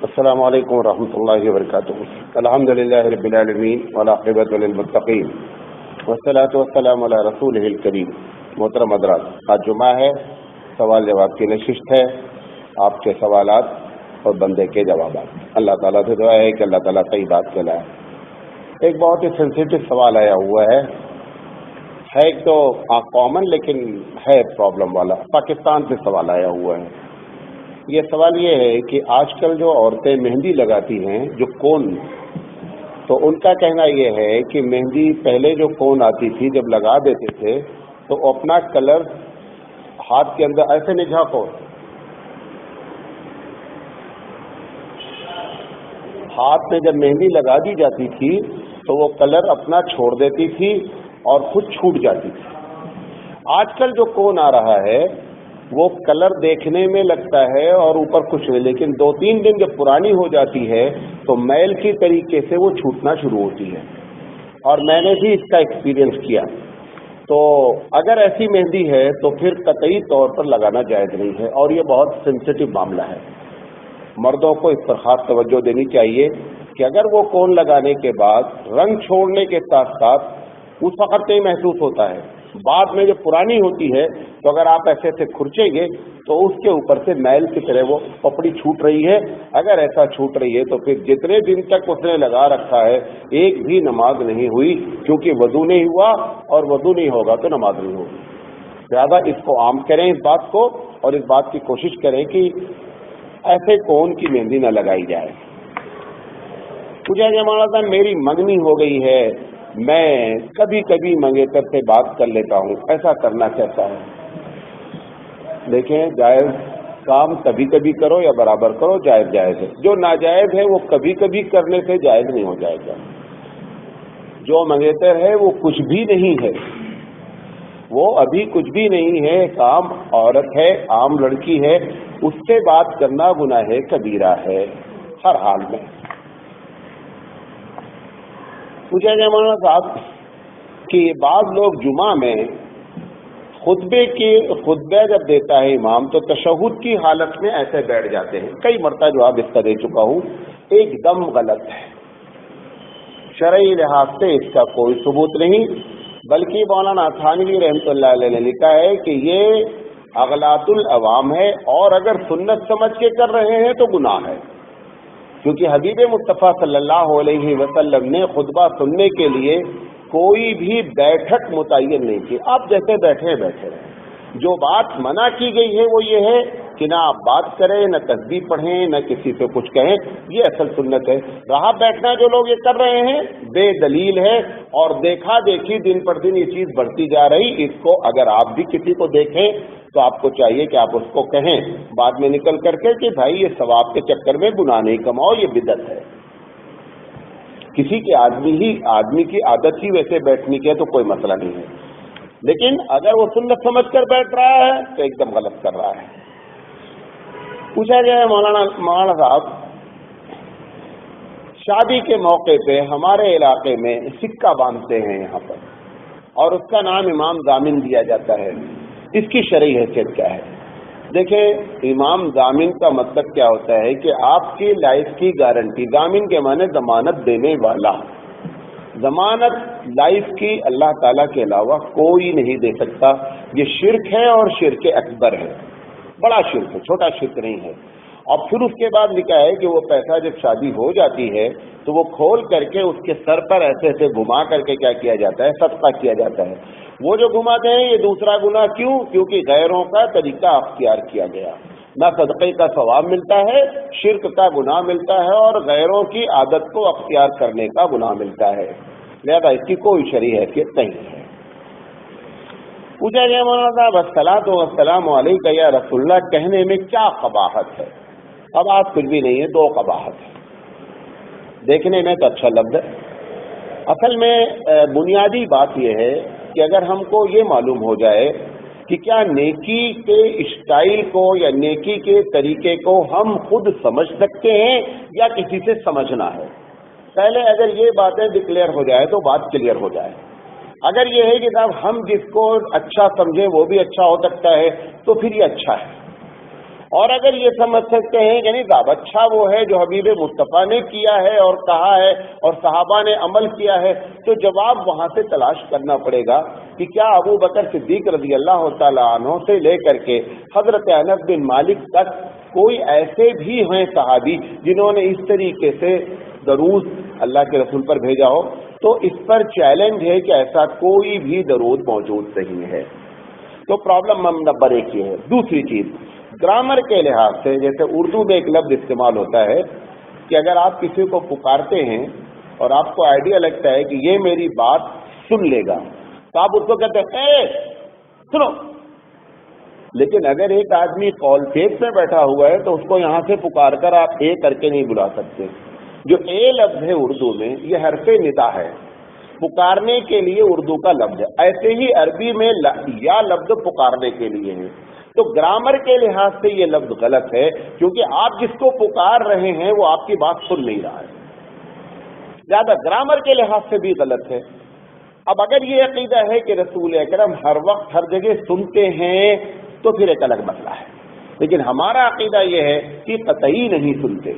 السلام علیکم ورحمۃ اللہ وبرکاتہ. الحمد للہ رب العالمین والعاقبۃ للمتقین والصلاۃ والسلام علی رسولہ الکریم. محترم حضرات، آج جمعہ ہے، سوال جواب کی نشست ہے. آپ کے سوالات اور بندے کے جوابات. اللہ تعالیٰ سے دعا ہے کہ اللہ تعالیٰ صحیح بات کہلائے. ایک بہت ہی سینسیٹیو سوال آیا ہوا ہے ایک تو کامن لیکن ہے پرابلم والا. پاکستان سے سوال آیا ہوا ہے. یہ سوال یہ ہے کہ آج کل جو عورتیں مہندی لگاتی ہیں، جو کون، تو ان کا کہنا یہ ہے کہ مہندی پہلے جو کون آتی تھی جب لگا دیتے تھے تو اپنا کلر ہاتھ کے اندر ایسے نہیں جھانکو، ہاتھ میں جب مہندی لگا دی جاتی تھی تو وہ کلر اپنا چھوڑ دیتی تھی اور خود چھوٹ جاتی تھی. آج کل جو کون آ رہا ہے وہ کلر دیکھنے میں لگتا ہے اور اوپر کچھ نہیں، لیکن 2-3 دن جب پرانی ہو جاتی ہے تو میل کی طریقے سے وہ چھوٹنا شروع ہوتی ہے. اور میں نے بھی اس کا ایکسپیرینس کیا. تو اگر ایسی مہندی ہے تو پھر قطعی طور پر لگانا جائز نہیں ہے، اور یہ بہت سینسیٹیو معاملہ ہے. مردوں کو اس پر خاص توجہ دینی چاہیے کہ اگر وہ کون لگانے کے بعد رنگ چھوڑنے کے ساتھ ساتھ اس وقت نہیں محسوس ہوتا ہے، بعد میں جو پرانی ہوتی ہے تو اگر آپ ایسے سے کھرچیں گے تو اس کے اوپر سے میل کی طرح وہ پپڑی چھوٹ رہی ہے. اگر ایسا چھوٹ رہی ہے تو پھر جتنے دن تک اس نے لگا رکھا ہے ایک بھی نماز نہیں ہوئی، کیونکہ وضو نہیں ہوا اور وضو نہیں ہوگا تو نماز نہیں ہوگی. لہٰذا اس کو عام کریں اس بات کو، اور اس بات کی کوشش کریں کہ ایسے کون کی مہندی نہ لگائی جائے. پوچھا کہ مولانا صاحب میری منگنی ہو گئی ہے، میں کبھی کبھی منگیتر سے بات کر لیتا ہوں، ایسا کرنا چاہتا ہے. دیکھیں، جائز کام کبھی کبھی کرو یا برابر کرو، جائز جائز ہے. جو ناجائز ہے وہ کبھی کبھی کرنے سے جائز نہیں ہو جائے گا. جو منگیتر ہے وہ کچھ بھی نہیں ہے، وہ ابھی کچھ بھی نہیں ہے. ایک عام عورت ہے، عام لڑکی ہے، اس سے بات کرنا گناہ کبیرہ ہے ہر حال میں. پوچھا گیا مولانا صاحب کہ بعض لوگ جمعہ میں خطبہ جب دیتا ہے امام تو تشہد کی حالت میں ایسے بیٹھ جاتے ہیں. کئی مرتبہ جواب اس کا دے چکا ہوں، ایک دم غلط ہے. شرعی لحاظ سے اس کا کوئی ثبوت نہیں، بلکہ مولانا تھانوی رحمۃ اللہ علیہ نے لکھا ہے کہ یہ اغلاط العوام ہے، اور اگر سنت سمجھ کے کر رہے ہیں تو گناہ ہے. کیونکہ حبیب مصطفیٰ صلی اللہ علیہ وسلم نے خطبہ سننے کے لیے کوئی بھی بیٹھک متعین نہیں کی. آپ جیسے بیٹھے بیٹھے رہیں. جو بات منع کی گئی ہے وہ یہ ہے کہ نہ آپ بات کریں، نہ تسبیح پڑھیں، نہ کسی سے کچھ کہیں. یہ اصل سنت ہے. رہا بیٹھنا جو لوگ یہ کر رہے ہیں بے دلیل ہے، اور دیکھا دیکھی دن پر دن یہ چیز بڑھتی جا رہی. اس کو اگر آپ بھی کسی کو دیکھیں تو آپ کو چاہیے کہ آپ اس کو کہیں بعد میں نکل کر کے کہ بھائی یہ ثواب کے چکر میں گناہ نہیں کماؤ، یہ بدعت ہے. کسی کے آدمی کی عادت ہی ویسے بیٹھنے کی ہے تو کوئی مسئلہ نہیں ہے، لیکن اگر وہ سنت سمجھ کر بیٹھ رہا ہے تو ایک دم غلط کر رہا ہے. پوچھا گیا ہے مولانا صاحب، شادی کے موقع پہ ہمارے علاقے میں سکہ باندھتے ہیں یہاں پر، اور اس کا نام امام ضامن دیا جاتا ہے. اس کی شرعی حیثیت کیا ہے؟ دیکھیں، امام ضامن کا مطلب کیا ہوتا ہے کہ آپ کی لائف کی گارنٹی. ضامن کے معنی ضمانت دینے والا. ضمانت لائف کی اللہ تعالیٰ کے علاوہ کوئی نہیں دے سکتا. یہ شرک ہے، اور شرک اکبر ہے. بڑا شرک ہے، چھوٹا شرک نہیں ہے. اور پھر اس کے بعد لکھا ہے کہ وہ پیسہ جب شادی ہو جاتی ہے تو وہ کھول کر کے اس کے سر پر ایسے ایسے گھما کر کے کیا کیا جاتا ہے؟ صدقہ کیا جاتا ہے. وہ جو گھماتے ہیں یہ دوسرا گناہ. کیوں؟ کیونکہ غیروں کا طریقہ اختیار کیا گیا. نہ صدقے کا ثواب ملتا ہے، شرک کا گناہ ملتا ہے، اور غیروں کی عادت کو اختیار کرنے کا گناہ ملتا ہے. لہذا اس کی کوئی شرعی حیثیت نہیں ہے. پوچھا گیا مولانا صاحب الصلاۃ والسلام علیک یا رسول اللہ کہنے میں کیا قباحت ہے؟ اب آج کچھ بھی نہیں ہے، 2 قباحت ہے. دیکھنے میں تو اچھا لفظ ہے. اصل میں بنیادی بات یہ ہے کہ اگر ہم کو یہ معلوم ہو جائے کہ کیا نیکی کے اسٹائل کو یا نیکی کے طریقے کو ہم خود سمجھ سکتے ہیں یا کسی سے سمجھنا ہے. پہلے اگر یہ باتیں ڈکلیئر ہو جائے تو بات کلیئر ہو جائے. اگر یہ ہے کہ صاحب ہم جس کو اچھا سمجھیں وہ بھی اچھا ہو سکتا ہے تو پھر یہ اچھا ہے. اور اگر یہ سمجھ سکتے ہیں یعنی زیادہ اچھا وہ ہے جو حبیب مصطفیٰ نے کیا ہے اور کہا ہے اور صحابہ نے عمل کیا ہے، تو جواب وہاں سے تلاش کرنا پڑے گا کہ کیا ابو بکر صدیق رضی اللہ تعالیٰ عنہ سے لے کر کے حضرت انس بن مالک تک کوئی ایسے بھی ہیں صحابی جنہوں نے اس طریقے سے درود اللہ کے رسول پر بھیجا ہو؟ تو اس پر چیلنج ہے کہ ایسا کوئی بھی درود موجود نہیں ہے۔ تو پرابلم نمبر 1 یہ ہے۔ دوسری چیز، گرامر کے لحاظ سے جیسے اردو میں ایک لفظ استعمال ہوتا ہے کہ اگر آپ کسی کو پکارتے ہیں اور آپ کو آئیڈیا لگتا ہے کہ یہ میری بات سن لے گا تو آپ اس کو کہتے ہیں اے سنو، لیکن اگر ایک آدمی کال پیس میں بیٹھا ہوا ہے تو اس کو یہاں سے پکار کر آپ اے کر کے نہیں بلا سکتے۔ جو اے لفظ ہے اردو میں یہ حرف ندا ہے، پکارنے کے لیے اردو کا لفظ ہے، ایسے ہی عربی میں یا لفظ پکارنے کے لیے ہے۔ تو گرامر کے لحاظ سے یہ لفظ غلط ہے کیونکہ آپ جس کو پکار رہے ہیں وہ آپ کی بات سن نہیں رہا ہے، زیادہ گرامر کے لحاظ سے بھی غلط ہے۔ اب اگر یہ عقیدہ ہے کہ رسول اکرم ہر وقت ہر جگہ سنتے ہیں تو پھر ایک الگ مسئلہ ہے، لیکن ہمارا عقیدہ یہ ہے کہ قطعی نہیں سنتے،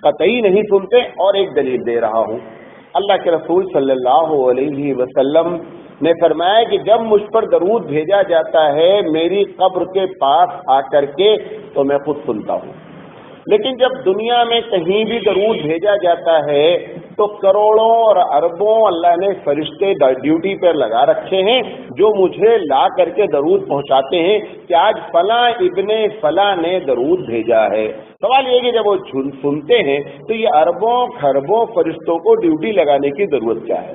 قطعی نہیں سنتے۔ اور ایک دلیل دے رہا ہوں، اللہ کے رسول صلی اللہ علیہ وسلم نے فرمایا کہ جب مجھ پر درود بھیجا جاتا ہے میری قبر کے پاس آ کر کے تو میں خود سنتا ہوں، لیکن جب دنیا میں کہیں بھی درود بھیجا جاتا ہے تو کروڑوں اور اربوں اللہ نے فرشتے ڈیوٹی پر لگا رکھے ہیں جو مجھے لا کر کے درود پہنچاتے ہیں کہ آج فلاں ابن فلاں نے درود بھیجا ہے۔ سوال یہ کہ جب وہ سنتے ہیں تو یہ اربوں کھربوں فرشتوں کو ڈیوٹی لگانے کی ضرورت کیا ہے؟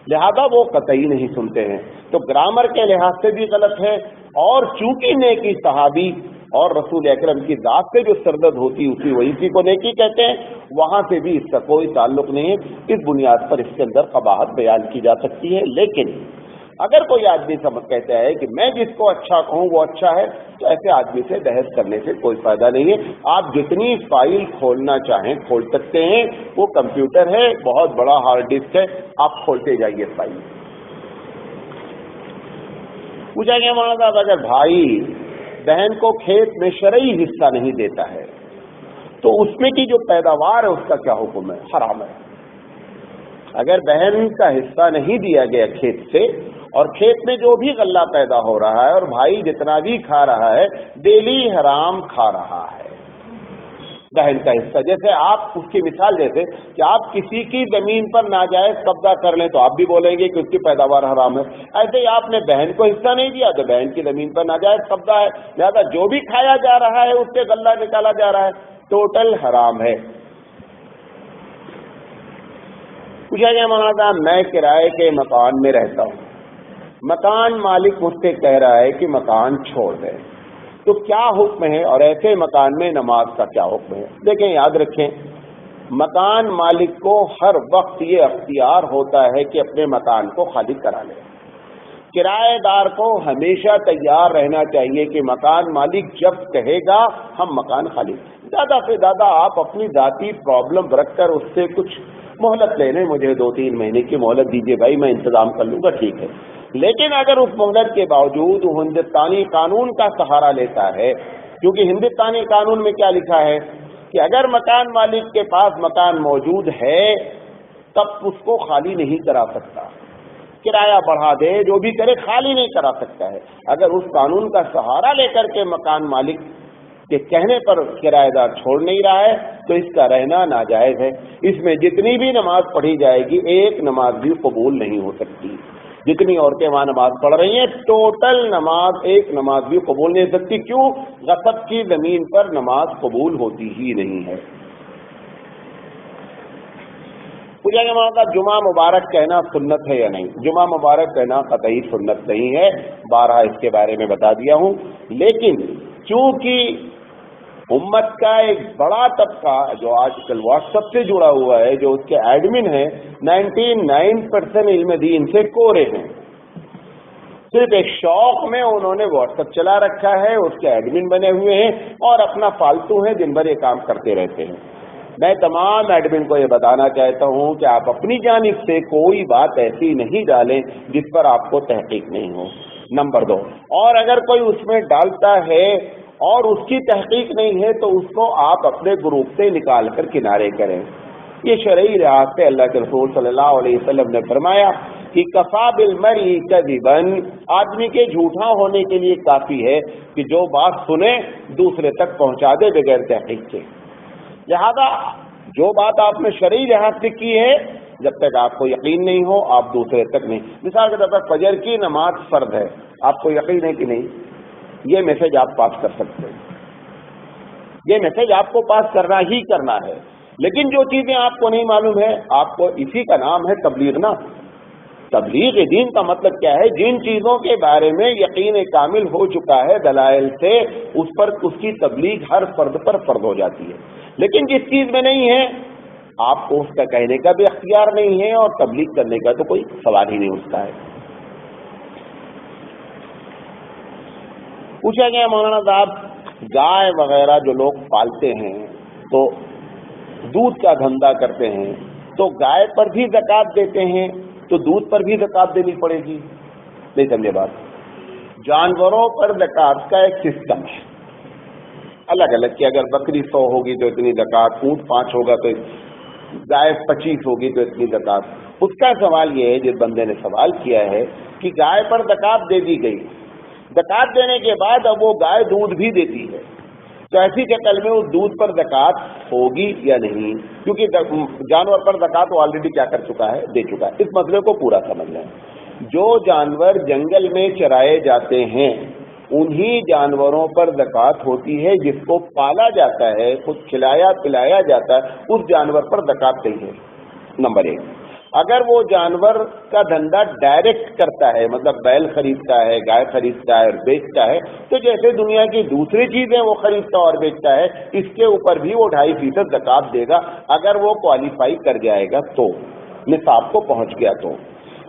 لہذا وہ قطعی نہیں سنتے ہیں۔ تو گرامر کے لحاظ سے بھی غلط ہے، اور چونکہ نیکی صحابی اور رسول اکرم کی ذات سے جو سرزد ہوتی اسی وہی کو نیکی کہتے ہیں، وہاں سے بھی اس کا کوئی تعلق نہیں ہے۔ اس بنیاد پر اس کے اندر قباحت بیان کی جا سکتی ہے، لیکن اگر کوئی آدمی سمجھ کہتا ہے کہ میں جس کو اچھا کہوں وہ اچھا ہے تو ایسے آدمی سے بحث کرنے سے کوئی فائدہ نہیں ہے۔ آپ جتنی فائل کھولنا چاہیں کھول سکتے ہیں، وہ کمپیوٹر ہے، بہت بڑا ہارڈ ڈسک ہے، آپ کھولتے جائیے فائل۔ پوچھا گیا مولانا صاحب اگر بھائی بہن کو کھیت میں شرعی حصہ نہیں دیتا ہے تو اس میں کی جو پیداوار ہے اس کا کیا حکم ہے؟ حرام ہے۔ اگر بہن کا حصہ نہیں دیا گیا کھیت سے اور کھیت میں جو بھی غلہ پیدا ہو رہا ہے اور بھائی جتنا بھی کھا رہا ہے ڈیلی حرام کھا رہا ہے بہن کا حصہ۔ جیسے آپ اس کی مثال دیتے کہ آپ کسی کی زمین پر ناجائز قبضہ کر لیں تو آپ بھی بولیں گے کہ اس کی پیداوار حرام ہے، ایسے ہی آپ نے بہن کو حصہ نہیں دیا تو بہن کی زمین پر ناجائز قبضہ ہے، لہذا جو بھی کھایا جا رہا ہے اس سے غلہ نکالا جا رہا ہے، ٹوٹل حرام ہے۔ پوچھا گیا مولانا صاحب میں کرائے کے مکان میں رہتا ہوں، مکان مالک مجھ سے کہہ رہا ہے کہ مکان چھوڑ دے، تو کیا حکم ہے اور ایسے مکان میں نماز کا کیا حکم ہے؟ دیکھیں یاد رکھیں، مکان مالک کو ہر وقت یہ اختیار ہوتا ہے کہ اپنے مکان کو خالی کرا لے۔ کرایہ دار کو ہمیشہ تیار رہنا چاہیے کہ مکان مالک جب کہے گا ہم مکان خالی، زیادہ سے زیادہ آپ اپنی ذاتی پرابلم رکھ کر اس سے کچھ مہلت لے لیں، مجھے 2-3 مہینے کی مہلت دیجیے بھائی میں انتظام کر لوں گا، ٹھیک ہے۔ لیکن اگر اس مہلت کے باوجود وہ ہندوستانی قانون کا سہارا لیتا ہے، کیونکہ ہندوستانی قانون میں کیا لکھا ہے کہ اگر مکان مالک کے پاس مکان موجود ہے تب اس کو خالی نہیں کرا سکتا، کرایہ بڑھا دے جو بھی کرے خالی نہیں کرا سکتا ہے۔ اگر اس قانون کا سہارا لے کر کے مکان مالک کے کہنے پر کرایہ دار چھوڑ نہیں رہا ہے تو اس کا رہنا ناجائز ہے۔ اس میں جتنی بھی نماز پڑھی جائے گی ایک نماز بھی قبول نہیں ہو سکتی، جتنی عورتیں وہاں نماز پڑھ رہی ہیں ٹوٹل نماز ایک نماز بھی قبول نہیں ہو سکتی۔ کیوں؟ غصب کی زمین پر نماز قبول ہوتی ہی نہیں ہے۔ پوچھا گیا مولانا صاحب جمعہ مبارک کہنا سنت ہے یا نہیں؟ جمعہ مبارک کہنا قطعی سنت نہیں ہے، بارہا اس کے بارے میں بتا دیا ہوں، لیکن چونکہ امت کا ایک بڑا طبقہ جو آج کل واٹس ایپ سے جڑا ہوا ہے، جو اس کے ایڈمن ہیں 99% علم دین سے کورے ہیں، صرف ایک شوق میں انہوں نے واٹس ایپ چلا رکھا ہے، اس کے ایڈمن بنے ہوئے ہیں اور اپنا فالتو ہیں، دن بھر یہ کام کرتے رہتے ہیں۔ میں تمام ایڈمن کو یہ بتانا چاہتا ہوں کہ آپ اپنی جانب سے کوئی بات ایسی نہیں ڈالیں جس پر آپ کو تحقیق نہیں ہو، نمبر 2۔ اور اگر کوئی اس میں ڈالتا ہے اور اس کی تحقیق نہیں ہے تو اس کو آپ اپنے گروپ سے نکال کر کنارے کریں۔ یہ شرعی لحاظ سے اللہ کے رسول صلی اللہ علیہ وسلم نے فرمایا کہ کفا بالمرء کذبا، آدمی کے جھوٹا ہونے کے لیے کافی ہے کہ جو بات سنے دوسرے تک پہنچا دے بغیر تحقیق کے۔ لہذا جو بات آپ نے شرعی لحاظ سے کی ہے، جب تک آپ کو یقین نہیں ہو آپ دوسرے تک نہیں۔ مثال کے طور پر فجر کی نماز فرض ہے، آپ کو یقین ہے کہ نہیں، یہ میسج آپ پاس کر سکتے ہیں، یہ میسج آپ کو پاس کرنا ہی کرنا ہے۔ لیکن جو چیزیں آپ کو نہیں معلوم ہے، آپ کو اسی کا نام ہے تبلیغ نا۔ تبلیغ دین کا مطلب کیا ہے؟ جن چیزوں کے بارے میں یقین کامل ہو چکا ہے دلائل سے، اس پر اس کی تبلیغ ہر فرد پر فرض ہو جاتی ہے۔ لیکن جس چیز میں نہیں ہے آپ کو اس کا کہنے کا بھی اختیار نہیں ہے اور تبلیغ کرنے کا تو کوئی سوال ہی نہیں اٹھتا ہے۔ پوچھا گیا مولانا صاحب گائے وغیرہ جو لوگ پالتے ہیں تو دودھ کا دھندا کرتے ہیں، تو گائے پر بھی زکوٰۃ دیتے ہیں تو دودھ پر بھی زکوٰۃ دینی پڑے گی؟ نہیں سمجھے بات۔ جانوروں پر زکوٰۃ کا ایک سسٹم ہے الگ الگ کہ اگر بکری 100 ہوگی تو اتنی زکوٰۃ، اونٹ 5 ہوگا تو گائے 25 ہوگی تو اتنی زکوٰۃ۔ اس کا سوال یہ ہے، جس بندے نے سوال کیا ہے کہ گائے پر زکوٰۃ دے دی گئی، زکوٰۃ دینے کے بعد اب وہ گائے دودھ بھی دیتی ہے، تو ایسی شکل میں اس دودھ پر زکوٰۃ ہوگی یا نہیں؟ کیونکہ جانور پر زکوٰۃ وہ آلریڈی کیا کر چکا ہے، دے چکا ہے۔ اس مسئلے کو پورا سمجھ لیں۔ جو جانور جنگل میں چرائے جاتے ہیں انہی جانوروں پر زکوٰۃ ہوتی ہے، جس کو پالا جاتا ہے، خود کھلایا پلایا جاتا ہے، اس جانور پر زکوٰۃ نہیں ہے، نمبر 1۔ اگر وہ جانور کا دھندا ڈائریکٹ کرتا ہے، مطلب بیل خریدتا ہے، گائے خریدتا ہے اور بیچتا ہے، تو جیسے دنیا کی دوسری چیزیں وہ خریدتا اور بیچتا ہے، اس کے اوپر بھی وہ 2.5% زکوٰۃ دے گا اگر وہ کوالیفائی کر جائے گا تو، نصاب کو پہنچ گیا تو۔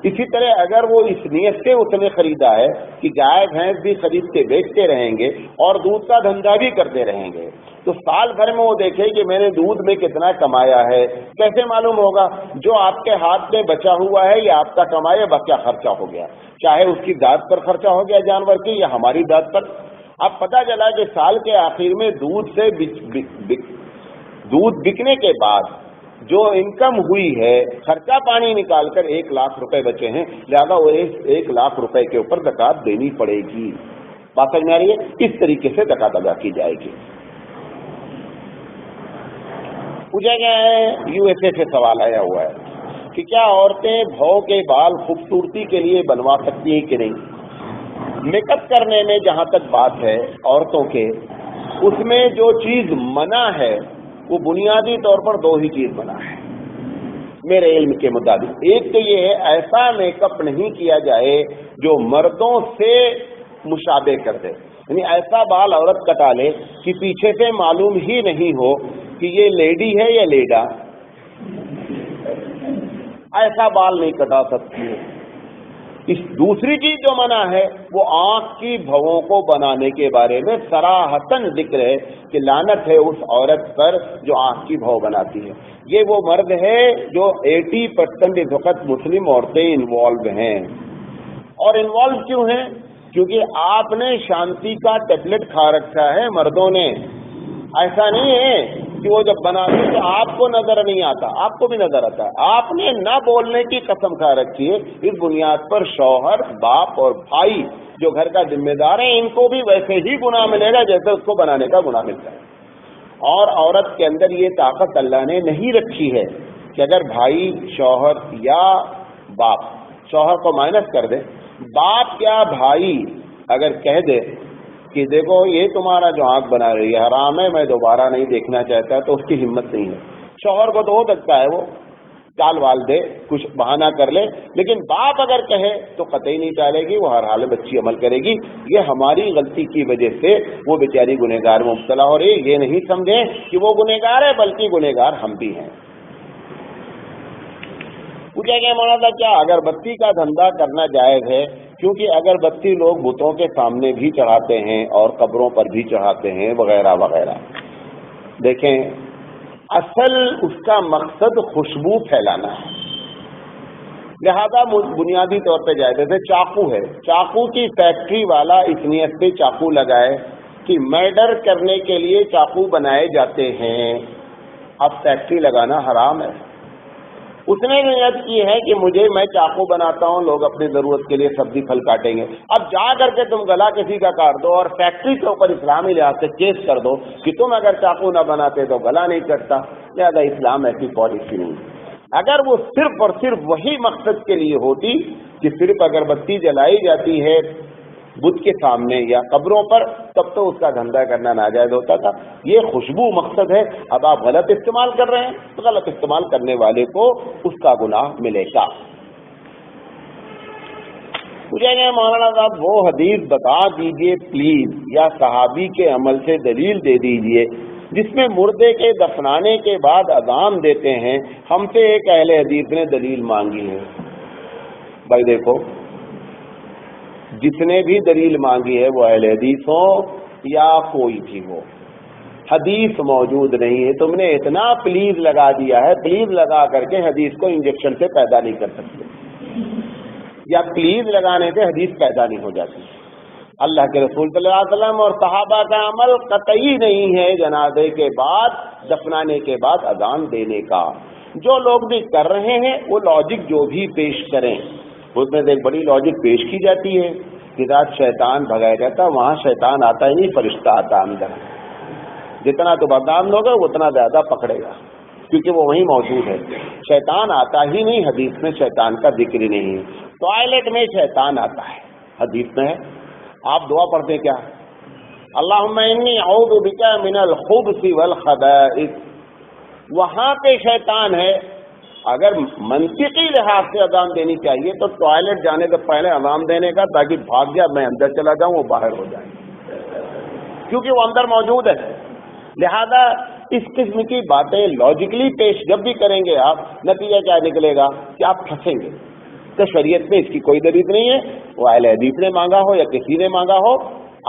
اسی طرح اگر وہ اس نیت سے اس نے خریدا ہے کہ گائے بھینس بھی خرید کے بیچتے رہیں گے اور دودھ کا دھندا بھی کرتے رہیں گے، تو سال بھر میں وہ دیکھے کہ میں نے دودھ میں کتنا کمایا ہے۔ کیسے معلوم ہوگا؟ جو آپ کے ہاتھ میں بچا ہوا ہے یہ آپ کا کمایا بچا خرچہ ہو گیا، چاہے اس کی ذات پر خرچہ ہو گیا جانور کی یا ہماری ذات پر۔ اب پتہ چلا کہ سال کے آخر میں دودھ سے دودھ بکنے کے بعد جو انکم ہوئی ہے، خرچہ پانی نکال کر 1 لاکھ روپے بچے ہیں، لہذا وہ 1 لاکھ روپے کے اوپر زکوٰۃ دینی پڑے گی۔ بات سمجھ میں آ رہی ہے؟ اس طریقے سے زکوٰۃ ادا کی جائے گی۔ پوچھا گیا ہے، USA سے سوال آیا ہوا ہے کہ کیا عورتیں بھو کے بال خوبصورتی کے لیے بنوا سکتی ہیں کہ نہیں؟ میک اپ کرنے میں جہاں تک بات ہے عورتوں کے، اس میں جو چیز منع ہے وہ بنیادی طور پر 2 ہی چیز منع ہے میرے علم کے مطابق۔ ایک تو یہ ہے ایسا میک اپ نہیں کیا جائے جو مردوں سے مشابہ کر دے، یعنی ایسا بال عورت کٹا لے کہ پیچھے سے معلوم ہی نہیں ہو کہ یہ لیڈی ہے یا لیڈا، ایسا بال نہیں کٹا سکتی ہے۔ دوسری چیز جو منع ہے وہ آنکھ کی بھووں کو بنانے کے بارے میں صراحتاً ذکر ہے کہ لعنت ہے اس عورت پر جو آنکھ کی بھو بناتی ہے۔ یہ وہ مرد ہے جو 80% اس وقت مسلم عورتیں انوالو ہیں۔ اور انوالو کیوں ہیں؟ کیونکہ آپ نے شانتی کا ٹیبلٹ کھا رکھا ہے مردوں نے۔ ایسا نہیں ہے کہ وہ جب بناتے تو آپ کو نظر نہیں آتا، آپ کو بھی نظر آتا ہے۔ آپ نے نہ بولنے کی قسم کھا رکھی ہے۔ اس بنیاد پر شوہر، باپ اور بھائی جو گھر کا ذمہ دار ہے، ان کو بھی ویسے ہی گناہ ملے گا جیسے اس کو بنانے کا گناہ ملتا ہے۔ اور عورت کے اندر یہ طاقت اللہ نے نہیں رکھی ہے کہ اگر بھائی، شوہر یا باپ، شوہر کو مائنس کر دے، باپ یا بھائی اگر کہہ دے کہ دیکھو یہ تمہارا جو آنکھ بنا رہی ہے حرام ہے، میں دوبارہ نہیں دیکھنا چاہتا، تو اس کی ہمت نہیں ہے۔ شوہر کو تو ہو سکتا ہے وہ ٹال وال دے، کچھ بہانہ کر لے، لیکن باپ اگر کہے تو قطعی نہیں ٹالے گی، وہ ہر حال میں بچی عمل کرے گی۔ یہ ہماری غلطی کی وجہ سے وہ بیچاری گنہگار میں مبتلا ہو رہی ہے۔ یہ نہیں سمجھیں کہ وہ گنہگار ہے، بلکہ گنہگار ہم بھی ہیں۔ پوچھا گیا مولانا کیا اگربتی کا دھندا کرنا جائز ہے؟ کیونکہ اگربتی لوگ بتوں کے سامنے بھی چڑھاتے ہیں اور قبروں پر بھی چڑھاتے ہیں وغیرہ وغیرہ۔ دیکھیں اصل اس کا مقصد خوشبو پھیلانا ہے، لہذا بنیادی طور پہ جائے جیسے چاقو ہے، چاقو کی فیکٹری والا اس نیت پہ چاقو لگائے کہ مرڈر کرنے کے لیے چاقو بنائے جاتے ہیں، اب فیکٹری لگانا حرام ہے۔ اس نے نیت کی ہے کہ میں چاقو بناتا ہوں، لوگ اپنی ضرورت کے لیے سبزی پھل کاٹیں گے، اب جا کر کے تم گلا کسی کا کاٹ دو اور فیکٹری کے اوپر اسلامی لحاظ سے کیس کر دو کہ تم اگر چاقو نہ بناتے تو گلا نہیں کٹتا، لہذا اسلام ایسی پالیسی نہیں۔ اگر وہ صرف اور صرف وہی مقصد کے لیے ہوتی کہ صرف اگربتی جلائی جاتی ہے بت کے سامنے یا قبروں پر، تب تو اس کا دھندا کرنا ناجائز ہوتا تھا۔ یہ خوشبو مقصد ہے، اب آپ غلط استعمال کر رہے ہیں تو غلط استعمال کرنے والے کو اس کا گناہ ملے گا۔ مجھے مولانا صاحب وہ حدیث بتا دیجئے پلیز، یا صحابی کے عمل سے دلیل دے دیجئے جس میں مردے کے دفنانے کے بعد اذان دیتے ہیں۔ ہم سے ایک اہل حدیث نے دلیل مانگی ہے۔ بھائی دیکھو، جس نے بھی دلیل مانگی ہے وہ اہل حدیث ہو یا کوئی بھی ہو، حدیث موجود نہیں ہے۔ تم نے اتنا پلیز لگا دیا ہے، پلیز لگا کر کے حدیث کو انجیکشن سے پیدا نہیں کر سکتے، یا پلیز لگانے سے حدیث پیدا نہیں ہو جاتی۔ اللہ کے رسول صلی اللہ علیہ وسلم اور صحابہ کا عمل قطعی نہیں ہے جنازے کے بعد، دفنانے کے بعد اذان دینے کا۔ جو لوگ بھی کر رہے ہیں وہ لاجک جو بھی پیش کریں، اس میں سے ایک بڑی لاجک پیش کی جاتی ہے کہ رات شیطان بھگایا جاتا، وہاں شیطان آتا ہی نہیں، فرشتہ آتا اندر۔ جتنا تو بدنام ہوگا اتنا زیادہ پکڑے گا، کیونکہ وہ وہیں موجود ہے۔ شیطان آتا ہی نہیں، حدیث میں شیطان کا ذکر ہی نہیں ہے۔ ٹوائلٹ میں شیطان آتا ہے، حدیث میں ہے۔ آپ دعا پڑھتے کیا؟ اللہم انی اعوذ بک من الخبث والخبائث، وہاں پہ شیطان ہے۔ اگر منطقی لحاظ سے اذان دینی چاہیے تو ٹوائلٹ جانے سے پہلے اذان دینے کا، تاکہ بھاگ جائے، میں اندر چلا جاؤں وہ باہر ہو جائے، کیونکہ وہ اندر موجود ہے۔ لہذا اس قسم کی باتیں لاجیکلی پیش جب بھی کریں گے آپ، نتیجہ کیا نکلے گا کہ آپ پھنسیں گے۔ تو شریعت میں اس کی کوئی دلیل نہیں ہے، وہ اہل حدیث نے مانگا ہو یا کسی نے مانگا ہو،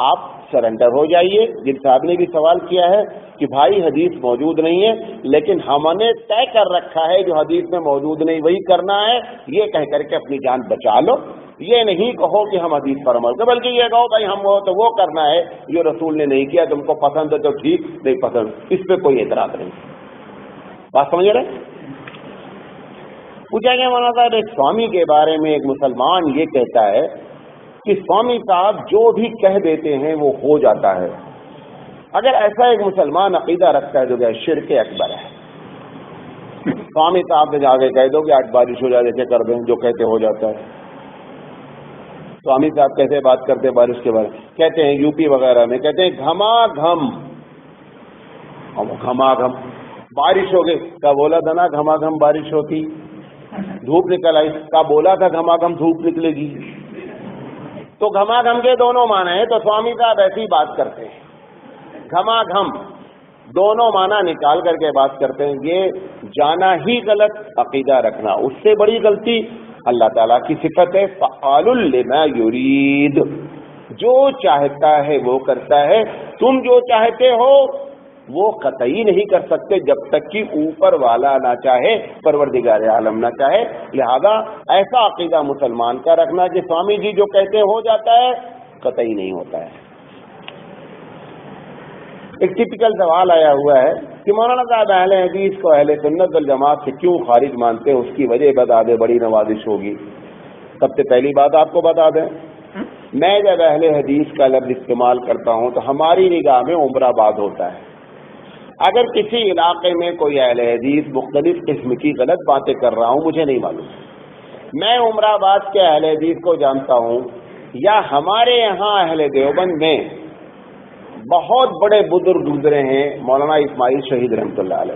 آپ سرنڈر ہو جائیے۔ جن صاحب نے بھی سوال کیا ہے کہ بھائی حدیث موجود نہیں ہے، لیکن ہم نے طے کر رکھا ہے جو حدیث میں موجود نہیں وہی کرنا ہے، یہ کہہ کر کے اپنی جان بچا لو۔ یہ نہیں کہو کہ ہم حدیث پر عمل کریں، بلکہ یہ کہو بھائی ہم تو وہ کرنا ہے جو رسول نے نہیں کیا، تم کو پسند ہے تو ٹھیک، نہیں پسند اس پہ کوئی اعتراض نہیں۔ بات سمجھ رہے؟ پوچھا گیا مولانا صاحب ایک سوامی کے بارے میں، ایک مسلمان یہ کہتا ہے کہ سوامی صاحب جو بھی کہہ دیتے ہیں وہ ہو جاتا ہے۔ اگر ایسا ایک مسلمان عقیدہ رکھتا ہے جو کہ شرک اکبر ہے، سوامی صاحب نے جا کے کہہ دو کہ آج بارش ہو جائے، جیسے کر دیں، جو کہتے ہو جاتا ہے۔ سوامی صاحب کیسے بات کرتے ہیں بارش کے بارے میں؟ کہتے ہیں یو پی وغیرہ میں کہتے ہیں گھما گھم، گھما گھم بارش ہو گئی، کا بولا تھا نا گھما گھم بارش ہوتی، دھوپ نکل آئی، کا بولا تھا گھما گھم دھوپ نکلے گی۔ تو گھما گھم کے دونوں معنی ہیں، تو سوامی صاحب ایسی بات کرتے ہیں، گھما گھم دونوں معنی نکال کر کے بات کرتے ہیں۔ یہ جانا ہی غلط عقیدہ رکھنا، اس سے بڑی غلطی۔ اللہ تعالیٰ کی صفت ہے فعال لما یرید، جو چاہتا ہے وہ کرتا ہے۔ تم جو چاہتے ہو وہ قطعی نہیں کر سکتے جب تک کہ اوپر والا نہ چاہے، پروردگار عالم نہ چاہے۔ لہذا ایسا عقیدہ مسلمان کا رکھنا کہ سوامی جی جو کہتے ہو جاتا ہے، قطعی نہیں ہوتا ہے۔ ایک ٹپیکل سوال آیا ہوا ہے کہ مولانا صاحب اہل حدیث کو اہل سنت والجماعت سے کیوں خارج مانتے ہیں، اس کی وجہ بتا دیں، بڑی نوازش ہوگی۔ سب سے پہلی بات آپ کو بتا دیں، میں جب اہل حدیث کا لفظ استعمال کرتا ہوں تو ہماری نگاہ میں عمر آباد ہوتا ہے۔ اگر کسی علاقے میں کوئی اہل حدیث مختلف قسم کی غلط باتیں کر رہا ہوں، مجھے نہیں معلوم، میں عمر آباد کے اہل حدیث کو جانتا ہوں، یا ہمارے یہاں اہل دیوبند میں بہت بڑے بزرگ گزرے ہیں، مولانا اسماعیل شہید رحمۃ اللہ علیہ،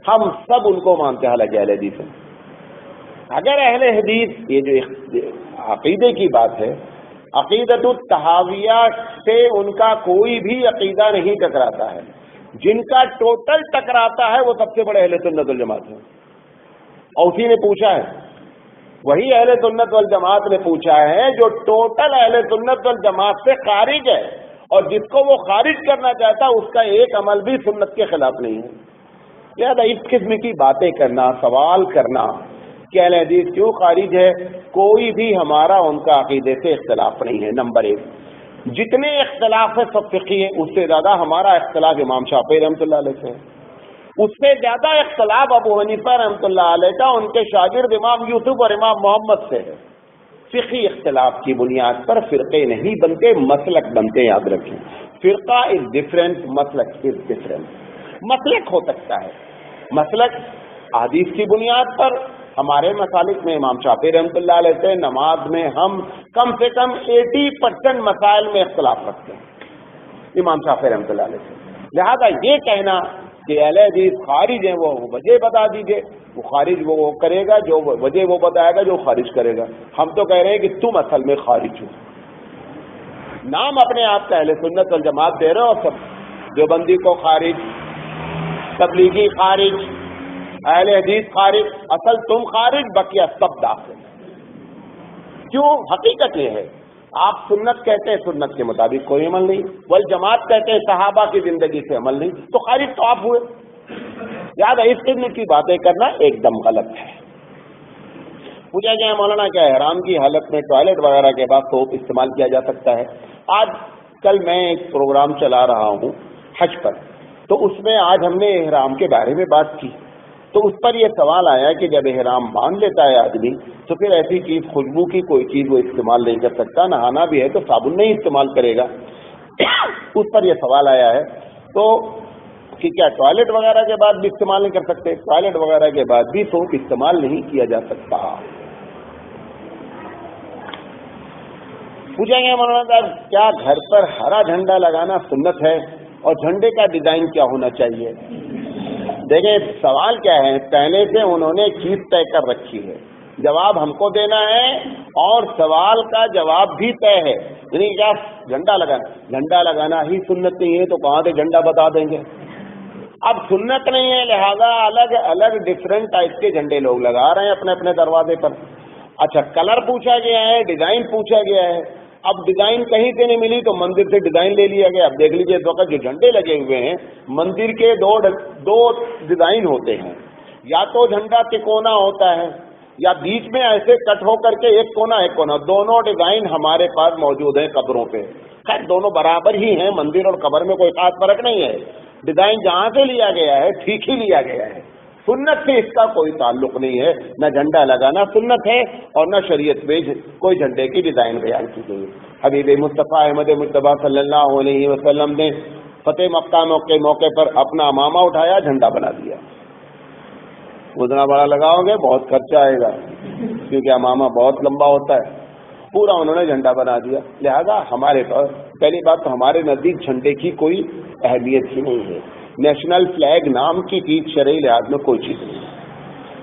ہم سب ان کو مانتے ہیں، حالانکہ اہل حدیث ہیں۔ اگر اہل حدیث، یہ جو عقیدے کی بات ہے، عقیدت التحاویہ سے ان کا کوئی بھی عقیدہ نہیں ٹکراتا ہے، جن کا ٹوٹل ٹکراتا ہے وہ سب سے بڑے اہل سنت والجماعت ہیں۔ اور اسی نے پوچھا ہے، وہی اہل سنت والجماعت نے پوچھا ہے جو ٹوٹل اہل سنت والجماعت سے خارج ہے، اور جس کو وہ خارج کرنا چاہتا ہے اس کا ایک عمل بھی سنت کے خلاف نہیں ہے۔ لہذا اس قسم کی باتیں کرنا، سوال کرنا کہ اہل حدیث کیوں خارج ہے، کوئی بھی ہمارا ان کا عقیدے سے اختلاف نہیں ہے۔ نمبر ایک، جتنے اختلاف ہے سب فقہی ہے، اس سے زیادہ ہمارا اختلاف امام شافعی رحمۃ اللہ علیہ سے ہے، اس سے زیادہ اختلاف ابو حنیفہ رحمۃ اللہ علیہ کا ان کے شاگرد امام یوسف اور امام محمد سے ہے۔ فقہی اختلاف کی بنیاد پر فرقے نہیں بنتے، مسلک بنتے، یاد رکھیں۔ فرقہ از ڈفرینٹ، مسلک از ڈفرینٹ۔ مسلک ہو سکتا ہے، مسلک حدیث کی بنیاد پر ہمارے مسالک میں امام شافعی رحمۃ اللہ علیہ سے نماز میں ہم کم سے کم 80% مسائل میں اختلاف رکھتے ہیں امام شافعی رحمۃ اللہ علیہ سے۔ لہذا یہ کہنا کہ اہل حدیث خارج ہیں، وہ وجہ بتا دیجئے، وہ خارج وہ کرے گا جو وجہ وہ بتائے گا جو خارج کرے گا۔ ہم تو کہہ رہے ہیں کہ تم اصل میں خارج ہو، نام اپنے آپ کا اہل سنت والجماعت دے رہے ہو، سب دیوبندی کو خارج، تبلیغی خارج، اہل حدیث خارج، اصل تم خارج، بقیہ سب داخل۔ کیوں؟ حقیقت یہ ہے، آپ سنت کہتے ہیں، سنت کے مطابق کوئی عمل نہیں، والجماعت کہتے ہیں صحابہ کی زندگی سے عمل نہیں، تو خارج تو آپ ہوئے۔ یاد ہے، اس قسم کی باتیں کرنا ایک دم غلط ہے۔ پوچھا گیا مولانا کیا احرام کی حالت میں ٹوائلٹ وغیرہ کے بعد سوپ استعمال کیا جا سکتا ہے؟ آج کل میں ایک پروگرام چلا رہا ہوں حج پر، تو اس میں آج ہم نے احرام کے بارے میں بات کی، تو اس پر یہ سوال آیا کہ جب احرام باندھ لیتا ہے آدمی تو پھر ایسی چیز، خوشبو کی کوئی چیز وہ استعمال نہیں کر سکتا، نہانا بھی ہے تو صابن نہیں استعمال کرے گا۔ اس پر یہ سوال آیا ہے تو کہ کیا ٹوائلٹ وغیرہ کے بعد بھی استعمال نہیں کر سکتے؟ ٹوائلٹ وغیرہ کے بعد بھی سوپ استعمال نہیں کیا جا سکتا۔ پوچھیں گے مولانا صاحب کیا گھر پر ہرا جھنڈا لگانا سنت ہے، اور جھنڈے کا ڈیزائن کیا ہونا چاہیے؟ دیکھیں سوال کیا ہے، پہلے سے انہوں نے چیز طے کر رکھی ہے، جواب ہم کو دینا ہے اور سوال کا جواب بھی طے ہے، یعنی کیا جھنڈا لگانا ہی سنت نہیں ہے تو کہاں سے جھنڈا بتا دیں گے؟ اب سنت نہیں ہے لہذا الگ الگ ڈفرینٹ ٹائپ کے جھنڈے لوگ لگا رہے ہیں اپنے اپنے دروازے پر۔ اچھا کلر پوچھا گیا ہے، ڈیزائن پوچھا گیا ہے، اب ڈیزائن کہیں سے نہیں ملی تو مندر سے ڈیزائن لے لیا گیا۔ اب دیکھ لیجیے اس وقت جو جھنڈے لگے ہوئے ہیں مندر کے دو ڈیزائن ہوتے ہیں، یا تو جھنڈا تکونا ہوتا ہے یا بیچ میں ایسے کٹ ہو کر کے ایک کونا، دونوں ڈیزائن ہمارے پاس موجود ہیں قبروں پہ۔ خیر دونوں برابر ہی ہیں، مندر اور قبر میں کوئی خاص فرق نہیں ہے، ڈیزائن جہاں سے لیا گیا ہے ٹھیک ہی لیا گیا ہے، سنت سے اس کا کوئی تعلق نہیں ہے، نہ جھنڈا لگانا سنت ہے اور نہ شریعت میں کوئی جھنڈے کی ڈیزائن بیان کی گئی۔ حبیب مصطفیٰ احمد مجتبیٰ صلی اللہ علیہ وسلم نے فتح مکہ کے موقع پر اپنا امامہ اٹھایا، جھنڈا بنا دیا۔ اتنا بڑا لگاؤ گے بہت خرچہ آئے گا کیونکہ امامہ بہت لمبا ہوتا ہے، پورا انہوں نے جھنڈا بنا دیا۔ لہذا ہمارے پاس پہلی بات تو ہمارے نزدیک جھنڈے کی کوئی اہمیت ہی نہیں ہے، نیشنل فلیگ نام کی چیز شرعی لحاظ میں کوئی چیز نہیں ہے،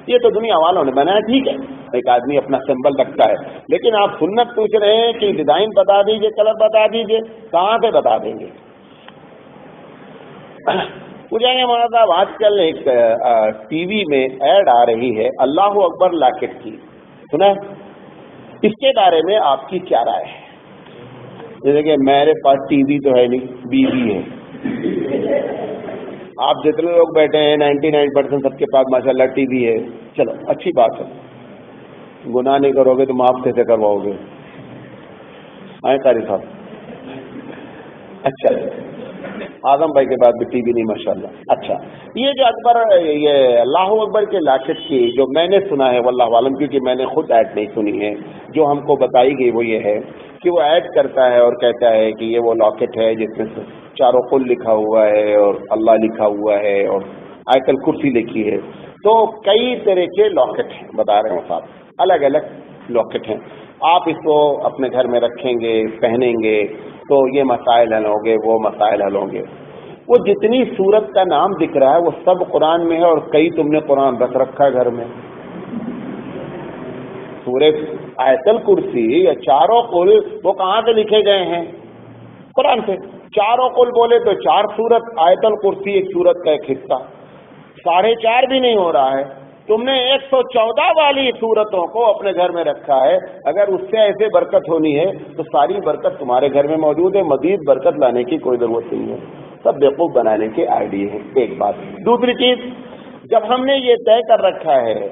یہ تو دنیا والوں نے بنایا، ٹھیک ہے ایک آدمی اپنا سمبل رکھتا ہے، لیکن آپ سنت پوچھ رہے ہیں کہ ڈیزائن بتا دیجئے، کلر بتا دیجئے، کہاں سے بتا دیں گے؟ پوچھیں گے مولانا صاحب آج کل ایک ٹی وی میں ایڈ آ رہی ہے اللہ اکبر لاکٹ کی، سنا ہے؟ اس کے بارے میں آپ کی کیا رائے ہے؟ جیسے کہ میرے پاس ٹی وی تو ہے نہیں، بیوی ہے، آپ جتنے لوگ بیٹھے ہیں 99% سب کے پاس ماشاءاللہ ٹی وی ہے، چلو اچھی بات ہے، گناہ نہیں کرو گے تو معاف کیسے کرواؤ گے؟ آئے قاری صاحب، اچھا اعظم بھائی کے بعد بھی ٹی وی نہیں ماشاءاللہ۔ اچھا یہ جو یہ اللہ اکبر کے لاکٹ کی جو میں نے سنا ہے واللہ عالم، کیونکہ میں نے خود ایڈ نہیں سنی ہے، جو ہم کو بتائی گئی وہ یہ ہے کہ وہ ایڈ کرتا ہے اور کہتا ہے کہ یہ وہ لاکٹ ہے جس میں چاروں قل لکھا ہوا ہے اور اللہ لکھا ہوا ہے اور آیت الکرسی لکھی ہے، تو کئی طرح کے لاکٹ ہیں بتا رہے ہیں صاحب، الگ الگ لاکٹ ہیں، آپ اس کو اپنے گھر میں رکھیں گے پہنیں گے تو یہ مسائل حل ہوں گے، وہ مسائل حل ہوں گے۔ وہ جتنی سورت کا نام دکھ رہا ہے وہ سب قرآن میں ہے، اور کئی تم نے قرآن رکھ رکھا ہے گھر میں، سورہ آیت الکرسی یا چاروں قل وہ کہاں سے لکھے گئے ہیں؟ قرآن سے۔ چاروں قل بولے تو 4 سورت، آیت الکرسی ایک سورت کا ایک حصہ، 4.5 بھی نہیں ہو رہا ہے، تم نے 114 والی صورتوں کو اپنے گھر میں رکھا ہے، اگر اس سے ایسے برکت ہونی ہے تو ساری برکت تمہارے گھر میں موجود ہے، مزید برکت لانے کی کوئی ضرورت نہیں ہے، سب بیوقوف بنانے کے آئیڈیے ہیں، ایک بات۔ دوسری چیز جب ہم نے یہ طے کر رکھا ہے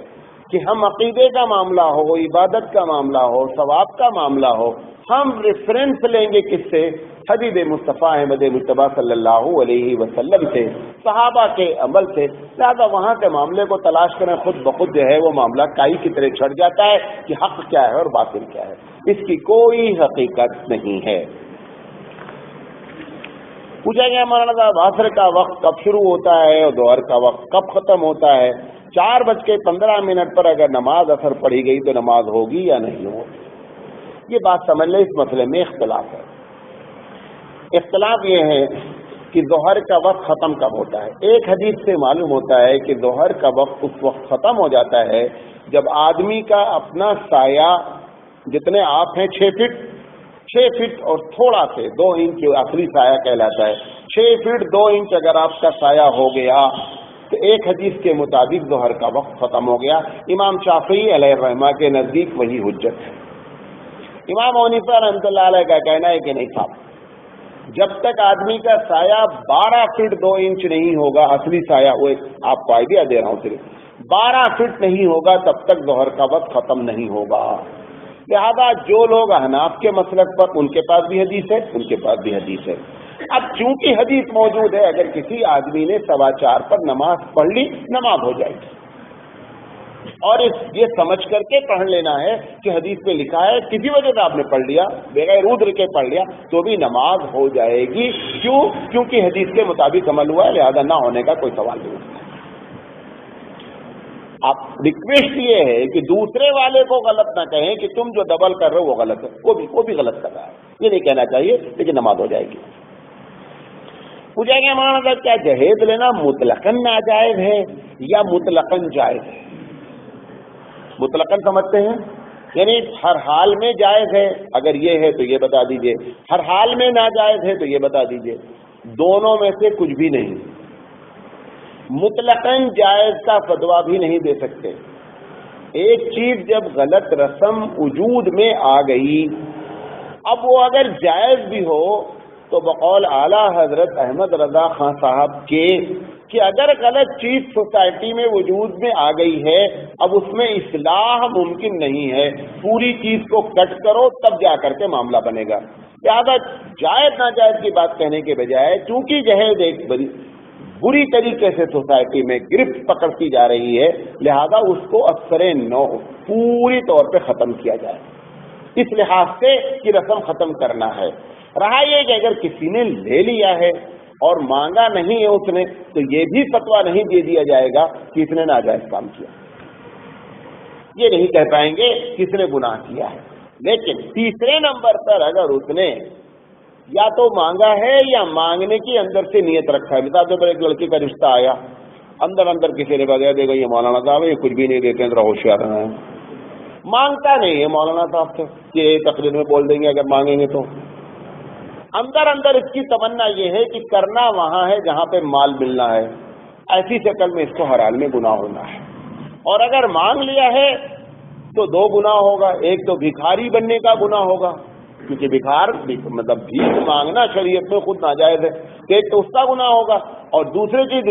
کہ ہم عقیدے کا معاملہ ہو، عبادت کا معاملہ ہو، ثواب کا معاملہ ہو، ہم ریفرنس لیں گے کس سے؟ حبیب مصطفیٰ احمد مجتبیٰ صلی اللہ علیہ وسلم سے، صحابہ کے عمل سے. لہٰذا وہاں کے معاملے کو تلاش کریں، خود بخود جو ہے وہ معاملہ کائی کی طرح چھڑ جاتا ہے کہ حق کیا ہے اور باطل کیا ہے. اس کی کوئی حقیقت نہیں ہے. پوچھا گیا مولانا صاحب عصر کا وقت کب شروع ہوتا ہے اور ظہر کا وقت کب ختم ہوتا ہے؟ 4:15 پر اگر نماز اثر پڑھی گئی تو نماز ہوگی یا نہیں ہوگی؟ یہ بات سمجھ لیں، اس مسئلے میں اختلاف ہے. اختلاف یہ ہے کہ ظہر کا وقت ختم کب ہوتا ہے. ایک حدیث سے معلوم ہوتا ہے کہ ظہر کا وقت اس وقت ختم ہو جاتا ہے جب آدمی کا اپنا سایہ، جتنے آپ ہیں 6 فٹ اور تھوڑا سے 2 انچ اصلی سایہ کہلاتا ہے، 6 فٹ 2 انچ اگر آپ کا سایہ ہو گیا تو ایک حدیث کے مطابق ظہر کا وقت ختم ہو گیا. امام شافعی علیہ الرحمہ کے نزدیک وہی حجت ہے. امام حنیفہ رحمۃ اللہ علیہ کا کہنا ہے کہ نہیں صاحب، جب تک آدمی کا سایہ 12 فٹ 2 انچ نہیں ہوگا، اصلی سایہ، وہ آپ کو آئیڈیا دے رہا ہوں، صرف 12 فٹ نہیں ہوگا تب تک ظہر کا وقت ختم نہیں ہوگا. لہذا جو لوگ احناف کے مسلک پر، ان کے پاس بھی حدیث ہے، ان کے پاس بھی حدیث ہے. اب چونکہ حدیث موجود ہے، اگر کسی آدمی نے 4:15 پر نماز پڑھ لی، نماز ہو جائے گی. اور یہ سمجھ کر کے پڑھ لینا ہے کہ حدیث میں لکھا ہے، کسی وجہ سے آپ نے پڑھ لیا، بغیر عذر کے پڑھ لیا تو بھی نماز ہو جائے گی. کیونکہ حدیث کے مطابق عمل ہوا ہے، لہذا نہ ہونے کا کوئی سوال نہیں. آپ ریکویسٹ یہ ہے کہ دوسرے والے کو غلط نہ کہیں کہ تم جو ڈبل کر رہے ہو وہ غلط ہے، وہ بھی غلط کر رہا ہے، یہ نہیں کہنا چاہیے، لیکن نماز ہو جائے گی. پوچھا گیا مولانا صاحب کیا جہیز لینا مطلقاً ناجائز ہے یا مطلقاً جائز ہے؟ مطلقاً سمجھتے ہیں یعنی ہر حال میں جائز ہے، اگر یہ ہے تو یہ بتا دیجئے، ہر حال میں ناجائز ہے تو یہ بتا دیجئے. دونوں میں سے کچھ بھی نہیں. مطلقاً جائز کا فتویٰ بھی نہیں دے سکتے. ایک چیز جب غلط رسم وجود میں آ گئی، اب وہ اگر جائز بھی ہو تو بقول اعلیٰ حضرت احمد رضا خان صاحب کے کہ اگر غلط چیز سوسائٹی میں وجود میں آ گئی ہے، اب اس میں اصلاح ممکن نہیں ہے، پوری چیز کو کٹ کرو تب جا کر کے معاملہ بنے گا. لہٰذا جائز ناجائز کی بات کہنے کے بجائے چونکہ جہیز ایک بری طریقے سے سوسائٹی میں گرفت پکڑتی جا رہی ہے، لہذا اس کو اکثر نو پوری طور پہ ختم کیا جائے، اس لحاظ سے کہ رسم ختم کرنا ہے. رہا یہ کہ اگر کسی نے لے لیا ہے اور مانگا نہیں ہے اس نے، تو یہ بھی فتویٰ نہیں دے دیا جائے گا کہ اس نے ناجائز کام کیا. یہ نہیں کہہ پائیں گے کہ اس نے گناہ کیا ہے. لیکن تیسرے نمبر پر اگر اس نے یا تو مانگا ہے یا مانگنے کی اندر سے نیت رکھا ہے، مثال طور پر ایک لڑکی کا رشتہ آیا، اندر کسی نے بتایا دے گا یہ مولانا صاحب یہ کچھ بھی نہیں دیتے ہیں، ذرا ہوشیار رہنا ہے. مانگتا نہیں ہے مولانا صاحب سے کہ تقریر میں بول دیں گے اگر مانگیں گے تو. اندر اس کی تمنا یہ ہے کہ کرنا وہاں ہے جہاں پہ مال ملنا ہے، ایسی شکل میں اس کو ہر حال میں گناہ ہونا ہے. اور اگر مانگ لیا ہے تو 2 گناہ ہوگا. ایک تو بھکاری بننے کا گناہ ہوگا، کیونکہ بھیک مانگنا شریعت میں خود ناجائز ہے، ایک تو اس کا گناہ ہوگا، اور دوسری چیز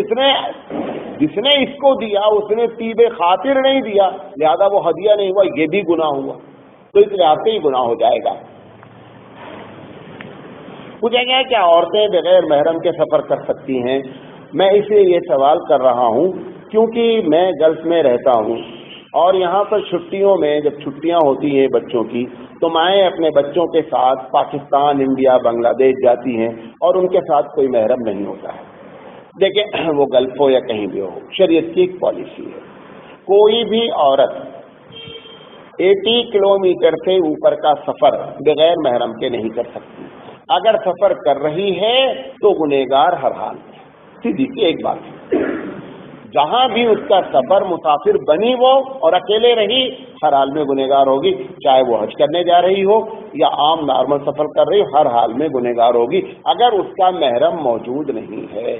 جس نے اس کو دیا اس نے طیب خاطر نہیں دیا، لہذا وہ ہدیہ نہیں ہوا، یہ بھی گناہ ہوا، تو اس لحاظ سے ہی گناہ ہو جائے گا. پوچھیں گے کیا عورتیں بغیر محرم کے سفر کر سکتی ہیں؟ میں اس لیے یہ سوال کر رہا ہوں کیونکہ میں گلف میں رہتا ہوں، اور یہاں پر چھٹیوں میں جب چھٹیاں ہوتی ہیں بچوں کی تو مائیں اپنے بچوں کے ساتھ پاکستان، انڈیا، بنگلہ دیش جاتی ہیں اور ان کے ساتھ کوئی محرم نہیں ہوتا ہے. دیکھیں وہ گلف ہو یا کہیں بھی ہو، شریعت کی ایک پالیسی ہے، کوئی بھی عورت 80 کلومیٹر سے اوپر کا سفر بغیر محرم کے نہیں کر سکتی. اگر سفر کر رہی ہے تو گنہگار ہر حال میں. سیدھی سی ایک بات ہے، جہاں بھی اس کا سفر مسافر بنی وہ اور اکیلے رہی ہر حال میں گنہگار ہوگی، چاہے وہ حج کرنے جا رہی ہو یا عام نارمل سفر کر رہی ہو، ہر حال میں گنہگار ہوگی اگر اس کا محرم موجود نہیں ہے.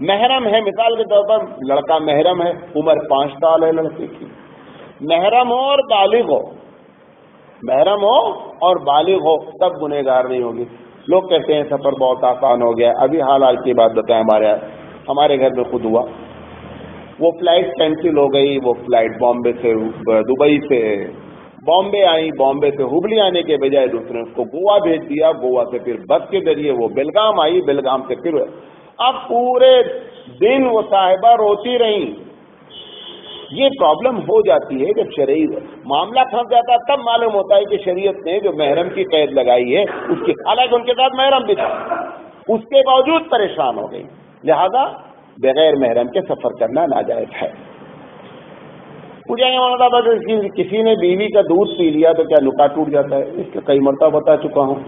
محرم ہے، مثال کے طور پر لڑکا محرم ہے، عمر 5 سال ہے لڑکے کی، محرم ہو اور بالغ ہو، محرم ہو اور بالغ ہو تب گنہگار نہیں ہوگی. لوگ کہتے ہیں سفر بہت آسان ہو گیا. ابھی حال کی بات بتائیں، ہمارے گھر میں خود ہوا. وہ فلائٹ کینسل ہو گئی، وہ فلائٹ بامبے سے دبئی سے بامبے آئی، بامبے سے ہبلی آنے کے بجائے دوسرے اس کو گوا بھیج دیا، گوا سے پھر بس کے ذریعے وہ بیلگام آئی، بیلگام سے پھر اب پورے دن وہ صاحبہ روتی رہیں۔ یہ پرابلم ہو جاتی ہے جب شرعی معاملہ پھنس جاتا ہے، تب معلوم ہوتا ہے کہ شریعت نے جو محرم کی قید لگائی ہے اس کی، حالانکہ ان کے ساتھ محرم بھی تھا، اس کے باوجود پریشان ہو گئی، لہذا بغیر محرم کے سفر کرنا ناجائز ہے۔ مجھے یہ معلوم تھا کسی نے بیوی کا دودھ پی لیا تو کیا نکاح ٹوٹ جاتا ہے؟ اس کا کئی مرتبہ بتا چکا ہوں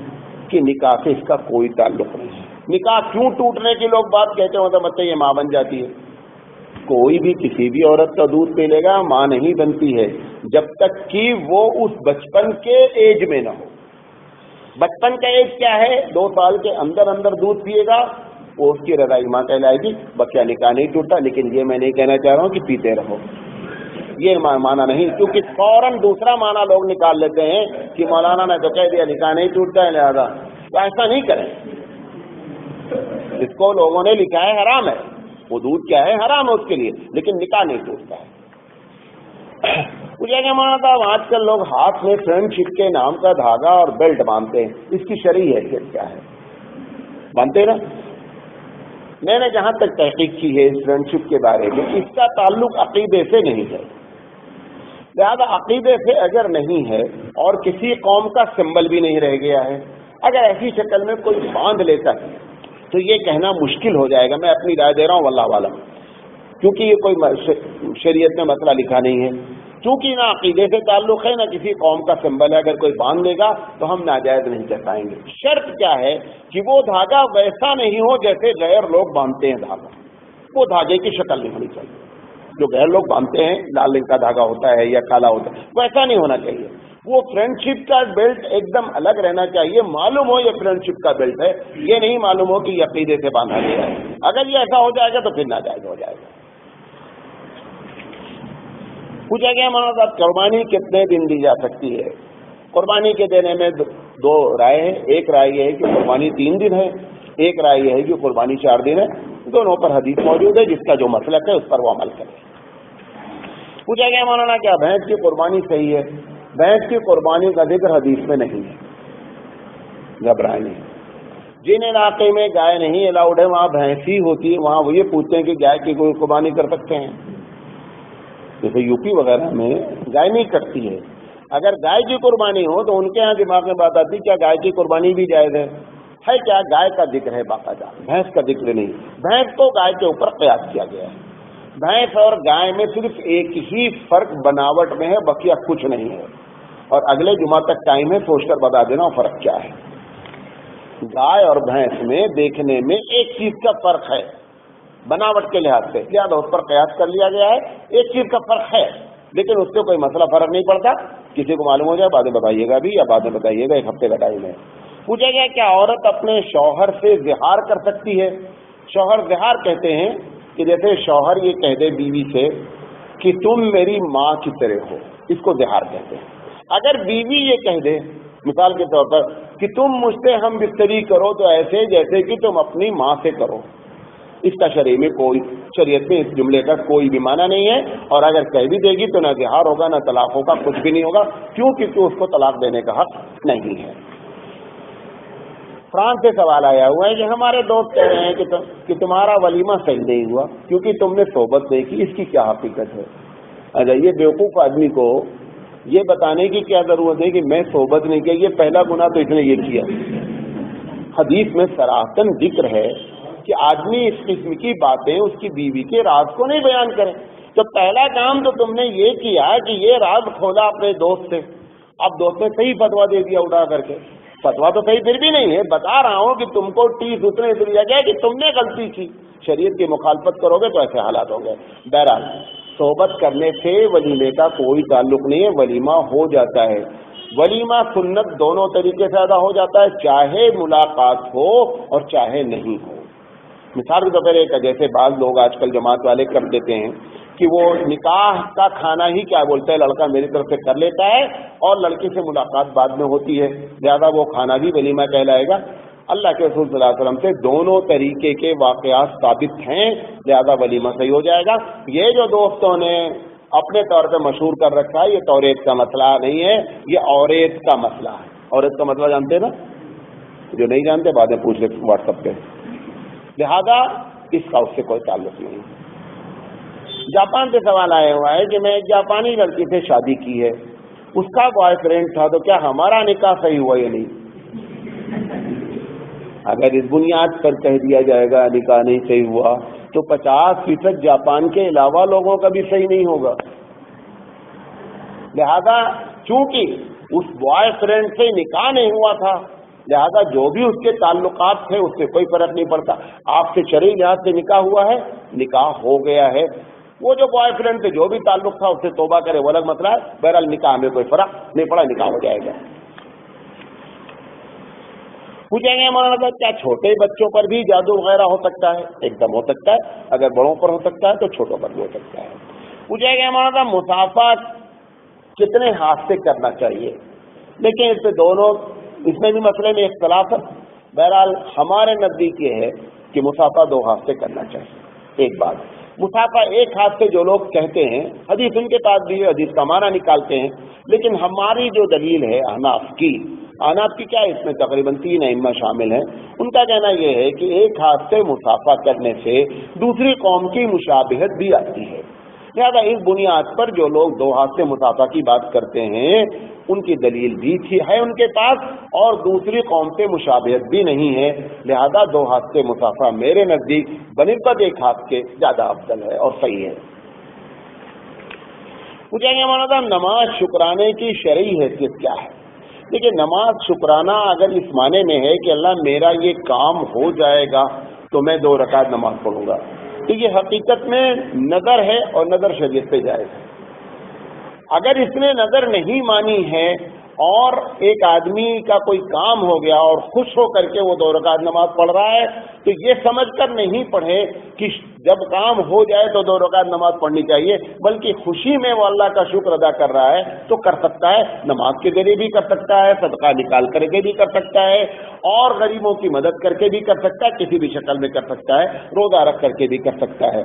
کہ نکاح سے اس کا کوئی تعلق نہیں ہے۔ نکاح کیوں ٹوٹنے کی لوگ بات کہتے ہیں، مطلب یہ ماں بن جاتی ہے۔ کوئی بھی کسی بھی عورت کا دودھ پی لے گا ماں نہیں بنتی ہے جب تک کہ وہ اس بچپن کے ایج میں نہ ہو۔ بچپن کا ایج کیا ہے؟ 2 سال کے اندر اندر دودھ پیے گا وہ اس کی رضائی ماں کہلائے گی، بچہ نکاح نہیں ٹوٹتا۔ لیکن یہ میں نہیں کہنا چاہ رہا ہوں کہ پیتے رہو، یہ معنی نہیں، کیونکہ فوراً دوسرا معنی لوگ نکال لیتے ہیں کہ مولانا نے تو کہہ دیا نکاح نہیں ٹوٹتا ہے، لہذا تو ایسا نہیں کریں۔ اس کو لوگوں نے لکھا ہے حرام ہے، وہ دودھ کیا ہے؟ حرام ہے اس کے لیے، لیکن نکاح نہیں ٹوٹتا ہے۔ مجھے کیا مانا تھا، آج کل لوگ ہاتھ میں فرینڈ شپ کے نام کا دھاگا اور بیلٹ باندھتے ہیں، اس کی شرعی حیثیت کیا ہے؟ باندھتے نا؟ میں نے جہاں تک تحقیق کی ہے اس فرینڈ شپ کے بارے میں، اس کا تعلق عقیدے سے نہیں ہے، لہذا عقیدے سے اگر نہیں ہے اور کسی قوم کا سمبل بھی نہیں رہ گیا ہے، اگر ایسی شکل میں کوئی باندھ لیتا ہے تو یہ کہنا مشکل ہو جائے گا۔ میں اپنی رائے دے رہا ہوں واللہ عالم، کیونکہ یہ کوئی شریعت میں مسئلہ لکھا نہیں ہے، کیونکہ نہ عقیدے سے تعلق ہے نہ کسی قوم کا سمبل ہے۔ اگر کوئی باندھ لے گا تو ہم ناجائز نہیں کہہ پائیں گے۔ شرط کیا ہے کہ وہ دھاگا ویسا نہیں ہو جیسے غیر لوگ باندھتے ہیں دھاگا، وہ دھاگے کی شکل نہیں ہونی چاہیے۔ جو غیر لوگ باندھتے ہیں لال رنگ کا دھاگا ہوتا ہے یا کالا ہوتا ہے، ویسا نہیں ہونا چاہیے۔ وہ فرینڈ شپ کا بیلٹ ایک دم الگ رہنا چاہیے، معلوم ہو یہ فرینڈ شپ کا بیلٹ ہے، یہ نہیں معلوم ہو کہ یہ عقیدے سے باندھا گیا ہے۔ اگر یہ ایسا ہو جائے گا تو پھر ناجائز ہو جائے گا۔ پوچھا گیا مولانا صاحب قربانی کتنے دن دی جا سکتی ہے؟ قربانی کے دینے میں 2 رائے ہیں، ایک رائے یہ ہے کہ قربانی 3 دن ہے، ایک رائے یہ ہے کہ قربانی 4 دن ہے۔ دونوں پر حدیث موجود ہے، جس کا جو مسلک ہے اس پر وہ عمل کرے۔ پوچھا گیا مولانا کیا بھینس کی قربانی صحیح ہے؟ بھینس کی قربانی کا ذکر حدیث میں نہیں ہے، گھبرائیں نہیں۔ جن علاقے میں گائے نہیں الاؤڈ ہے وہاں بھینس ہی ہوتی ہے، وہاں وہ یہ پوچھتے ہیں کہ گائے کی کوئی قربانی کر سکتے ہیں؟ جیسے یو پی وغیرہ میں گائے نہیں کرتی ہے، اگر گائے کی قربانی ہو تو ان کے ہاں دماغ میں بات آتی کیا گائے کی قربانی بھی جائز ہے کیا؟ گائے کا ذکر ہے باقاعدہ، بھینس کا ذکر نہیں۔ بھینس کو گائے کے اوپر قیاس کیا گیا ہے۔ بھینس اور گائے میں صرف ایک ہی فرق بناوٹ میں ہے، بقیہ کچھ نہیں ہے، اور اگلے جمعہ تک ٹائم ہے، سوچ کر بتا دینا فرق کیا ہے۔ گائے اور بھینس میں دیکھنے میں ایک چیز کا فرق ہے بناوٹ کے لحاظ سے، لہٰذا اس پر قیاس کر لیا گیا ہے۔ ایک چیز کا فرق ہے لیکن اس سے کوئی مسئلہ فرق نہیں پڑتا، کسی کو معلوم ہو جائے بعد میں بتائیے گا بھی، یا بعد میں بتائیے گا، 1 ہفتے کا ٹائم ہے۔ پوچھا گیا کیا عورت اپنے شوہر سے زہار کر سکتی ہے؟ شوہر زہار کہتے ہیں کہ جیسے شوہر یہ کہہ دے بیوی سے کہ تم میری ماں کی طرح ہو، اس کو زہار کہتے ہیں۔ اگر بیوی یہ کہہ دے مثال کے طور پر کہ تم مجھ سے ہم بستری کرو تو ایسے جیسے کہ تم اپنی ماں سے کرو، اس کا شریعت میں اس جملے کا کوئی بھی معنی نہیں ہے، اور اگر کہہ بھی دے گی تو نہ زہار ہوگا نہ طلاق ہوگا، کچھ بھی نہیں ہوگا، کیونکہ اس کو طلاق دینے کا حق نہیں ہے۔ فرانس سے سوال آیا ہوا ہے کہ ہمارے دوست کہہ رہے ہیں کہ تمہارا ولیمہ صحیح نہیں ہوا کیونکہ تم نے صحبت نہیں کی، اس کی کیا حقیقت ہے؟ اچھا، یہ بیوقوف آدمی کو یہ بتانے کی کیا ضرورت ہے کہ میں صحبت نہیں کیا، یہ پہلا گناہ تو اس نے یہ کیا۔ حدیث میں صراحتاً ذکر ہے کہ آدمی اس قسم کی باتیں اس کی بیوی کے راز کو نہیں بیان کرے، تو پہلا کام تو تم نے یہ کیا کہ یہ راز کھولا اپنے دوست سے، اب دوست نے صحیح فتویٰ دے دیا اٹھا کر کے، فتویٰ تو صحیح پھر بھی نہیں ہے، بتا رہا ہوں کہ تم کو ٹیس اتنے دیا گیا کہ تم نے غلطی کی، شریعت کی مخالفت کرو گے تو ایسے حالات ہوں گے۔ بہرحال صحبت کرنے سے ولیمے کا کوئی تعلق نہیں ہے، ولیمہ ہو جاتا ہے، ولیمہ سنت دونوں طریقے سے ادا ہو جاتا ہے، چاہے ملاقات ہو اور چاہے نہیں ہو۔ مثال کے طور پر ایک جیسے بعض لوگ آج کل جماعت والے کر دیتے ہیں کہ وہ نکاح کا کھانا ہی کیا بولتے ہیں، لڑکا میری طرف سے کر لیتا ہے اور لڑکی سے ملاقات بعد میں ہوتی ہے، لہذا وہ کھانا بھی ولیمہ کہلائے گا۔ اللہ کے رسول صلی اللہ علیہ وسلم سے دونوں طریقے کے واقعات ثابت ہیں، لہذا ولیمہ صحیح ہو جائے گا۔ یہ جو دوستوں نے اپنے طور پہ مشہور کر رکھا ہے، یہ توریت کا مسئلہ نہیں ہے، یہ اوریت کا مسئلہ ہے۔ اوریت کا مسئلہ جانتے ہیں نا؟ جو نہیں جانتے بعد میں پوچھ لیں واٹس ایپ پہ۔ لہذا اس کا اس سے کوئی تعلق نہیں۔ جاپان سے سوال آیا ہوا ہے کہ میں ایک جاپانی لڑکی سے شادی کی ہے، اس کا بوائے فرینڈ تھا، تو کیا ہمارا نکاح صحیح ہوا یا نہیں؟ اگر اس بنیاد پر کہہ دیا جائے گا نکاح نہیں صحیح ہوا تو 50% جاپان کے علاوہ لوگوں کا بھی صحیح نہیں ہوگا۔ لہذا چونکہ اس بوائے فرینڈ سے نکاح نہیں ہوا تھا، لہذا جو بھی اس کے تعلقات تھے اس سے کوئی فرق نہیں پڑتا۔ آپ سے شرعی لحاظ سے نکاح ہوا ہے، نکاح ہو گیا ہے، وہ جو بوائے فرینڈ سے جو بھی تعلق تھا اس سے توبہ کرے، وہ الگ مسئلہ ہے۔ بہرحال نکاح میں کوئی فرق نہیں پڑا، نکاح ہو جائے گا۔ پوچھیں گے مولانا صاحب کیا چھوٹے بچوں پر بھی جادو وغیرہ ہو سکتا ہے؟ ایک دم ہو سکتا ہے، اگر بڑوں پر ہو سکتا ہے تو چھوٹوں پر بھی ہو سکتا ہے۔ پوچھیں گے مولانا صاحب مسافہ کتنے ہاتھ سے کرنا چاہیے؟ لیکن اس میں بھی مسئلے میں اختلاف ہے۔ بہرحال ہمارے نزدیک یہ ہے کہ مسافہ 2 ہاتھ سے کرنا چاہیے۔ ایک بات، مسافہ ایک ہاتھ سے جو لوگ کہتے ہیں، حدیث ان کے پاس بھی ہے، حدیث کا معنی نکالتے ہیں، لیکن ہماری جو دلیل ہے احناف کی کیا ہے، اس میں تقریباً 3 ائمہ شامل ہیں، ان کا کہنا یہ ہے کہ ایک ہاتھ سے مسافہ کرنے سے دوسری قوم کی مشابہت بھی آتی ہے۔ لہذا اس بنیاد پر جو لوگ 2 ہاتھ سے مسافہ کی بات کرتے ہیں ان کی دلیل بھی ہے ان کے پاس، اور دوسری قوم سے مشابہت بھی نہیں ہے، لہذا 2 ہاتھ سے مسافہ میرے نزدیک بنسبت ایک ہاتھ کے زیادہ افضل ہے اور صحیح ہے۔ پوچھیں گے مولانا صاحب نماز شکرانے کی شرعی حیثیت کیا ہے؟ دیکھیے نماز شکرانہ اگر اس معنی میں ہے کہ اللہ میرا یہ کام ہو جائے گا تو میں 2 رکعت نماز پڑھوں گا، تو یہ حقیقت میں نظر ہے اور نظر شریعت پہ جائز ہے۔ اگر اس نے نظر نہیں مانی ہے اور ایک آدمی کا کوئی کام ہو گیا اور خوش ہو کر کے وہ 2 رکعت نماز پڑھ رہا ہے تو یہ سمجھ کر نہیں پڑھے کہ جب کام ہو جائے تو 2 رکعت نماز پڑھنی چاہیے، بلکہ خوشی میں وہ اللہ کا شکر ادا کر رہا ہے تو کر سکتا ہے، نماز کے ذریعے بھی کر سکتا ہے، صدقہ نکال کر کے بھی کر سکتا ہے، اور غریبوں کی مدد کر کے بھی کر سکتا ہے، کسی بھی شکل میں کر سکتا ہے، روزہ رکھ کر کے بھی کر سکتا ہے۔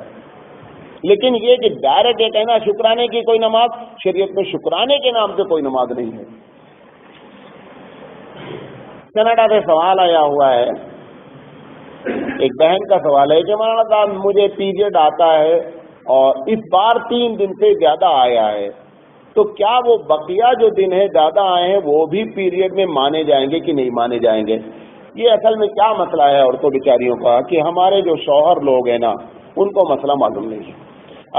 لیکن یہ کہ ڈائریکٹ یہ کہنا شکرانے کی کوئی نماز، شریعت میں شکرانے کے نام سے کوئی نماز نہیں ہے۔ کینیڈا سے سوال آیا ہوا ہے، ایک بہن کا سوال ہے کہ مولانا صاحب مجھے پیریڈ آتا ہے اور اس بار 3 دن سے زیادہ آیا ہے، تو کیا وہ بقیہ جو دن ہے زیادہ آئے ہیں وہ بھی پیریڈ میں مانے جائیں گے کہ نہیں مانے جائیں گے؟ یہ اصل میں کیا مسئلہ ہے عورتوں بیچاریوں کا کہ ہمارے جو شوہر لوگ ہیں نا ان کو مسئلہ معلوم نہیں ہے۔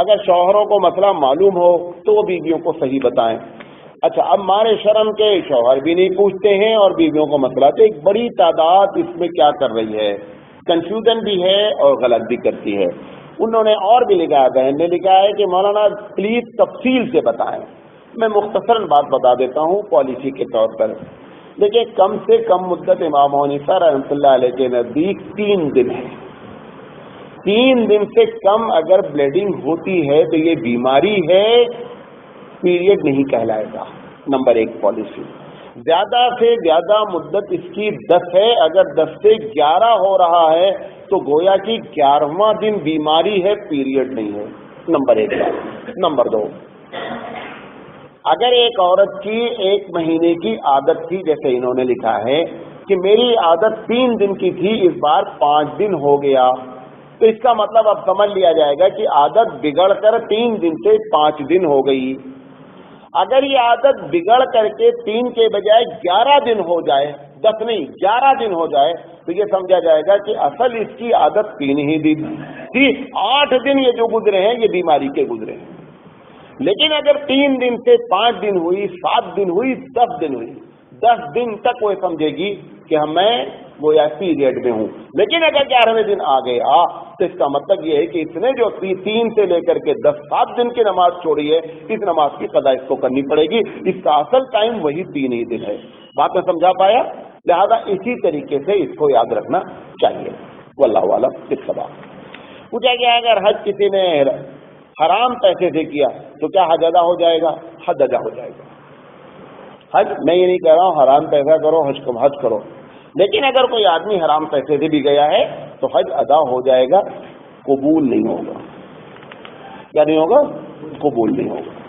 اگر شوہروں کو مسئلہ معلوم ہو تو وہ بیویوں کو صحیح بتائیں۔ اچھا اب ہمارے شرم کے شوہر بھی نہیں پوچھتے ہیں اور بیویوں کو مسئلہ، تو ایک بڑی تعداد اس میں کیا کر رہی ہے، کنفیوژن بھی ہے اور غلط بھی کرتی ہے۔ انہوں نے اور بھی لکھا ہے، بہن نے لکھا ہے کہ مولانا پلیز تفصیل سے بتائیں۔ میں مختصراً بات بتا دیتا ہوں پالیسی کے طور پر۔ دیکھیں کم سے کم مدت امام حنیفہ رحمۃ اللہ علیہ کے نزدیک 3 دن ہے۔ 3 دن سے کم اگر بلیڈنگ ہوتی ہے تو یہ بیماری ہے، پیریڈ نہیں کہلائے گا۔ Number 1 policy. زیادہ سے زیادہ مدت اس کی 10 ہے، اگر 10 سے 11 ہو رہا ہے تو گویا کہ 11واں دن بیماری ہے، پیریڈ نہیں ہے۔ نمبر 1 بات۔ نمبر 2، اگر ایک عورت کی 1 مہینے کی عادت تھی، جیسے انہوں نے لکھا ہے کہ میری عادت 3 دن کی تھی، اس بار 5 دن ہو گیا، تو اس کا مطلب اب سمجھ لیا جائے گا کہ عادت بگڑ کر 3 دن سے 5 دن ہو گئی۔ اگر یہ عادت بگڑ کر کے 3 کے بجائے 11 دن ہو جائے، 10 نہیں 11 دن ہو جائے، تو یہ سمجھا جائے گا کہ اصل اس کی عادت 3 ہی دن تھی، 8 دن یہ جو گزرے ہیں یہ بیماری کے گزرے ہیں۔ لیکن اگر 3 دن سے 5 دن ہوئی، 7 دن ہوئی، 10 دن ہوئی، 10 دن تک وہ سمجھے گی کہ میں گویا پیریڈ میں ہوں۔ لیکن اگر 11ویں دن آ گیا تو اس کا مطلب یہ ہے کہ اس نے جو 3 سے لے کر کے 7 دن کی نماز چھوڑی ہے، اس نماز کی قضا اس کو کرنی پڑے گی۔ اس کا اصل ٹائم وہی 3 ہی دن ہے۔ بات میں سمجھا پایا؟ لہذا اسی طریقے سے اس کو یاد رکھنا چاہیے۔ واللہ اعلم بالصواب۔ پوچھا گیا اگر حج کسی نے حرام پیسے سے کیا تو کیا حج ادا ہو جائے گا؟ حج ادا ہو جائے گا۔ حج میں یہ نہیں کہہ رہا ہوں حرام پیسہ کرو حج کرو، لیکن اگر کوئی آدمی حرام پیسے سے بھی گیا ہے تو حج ادا ہو جائے گا، قبول نہیں ہوگا. کیا نہیں ہوگا؟ قبول نہیں ہوگا.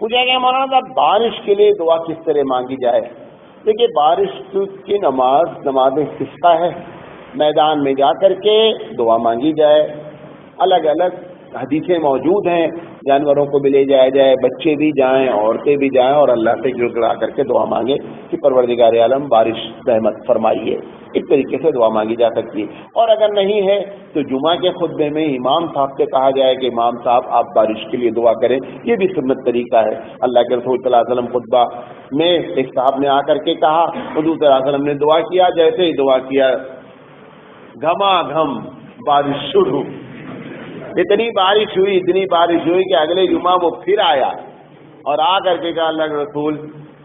پوچھا گیا مولانا صاحب بارش کے لیے دعا کس طرح مانگی جائے؟ دیکھیے بارش کی نماز استسقا ہے، میدان میں جا کر کے دعا مانگی جائے. الگ الگ حدیثیں موجود ہیں، جانوروں کو بھی لے جایا جائے، بچے بھی جائیں، عورتیں بھی جائیں اور اللہ سے گر گڑا کر کے دعا مانگے کہ پروردگار عالم بارش رحمت فرمائیے. اس طریقے سے دعا مانگی جا سکتی ہے. اور اگر نہیں ہے تو جمعہ کے خطبے میں امام صاحب سے کہا جائے کہ امام صاحب آپ بارش کے لیے دعا کریں، یہ بھی سنت طریقہ ہے. اللہ کے رسول صلی اللہ علیہ وسلم خطبہ میں ایک صاحب نے آ کر کے کہا، حضور صلی اللہ علیہ وسلم نے دعا کیا، جیسے ہی دعا کیا گھما گھم بارش شروع. اتنی بارش ہوئی کہ اگلے جمعہ وہ پھر آیا اور آ کر کے کہا اللہ کے رسول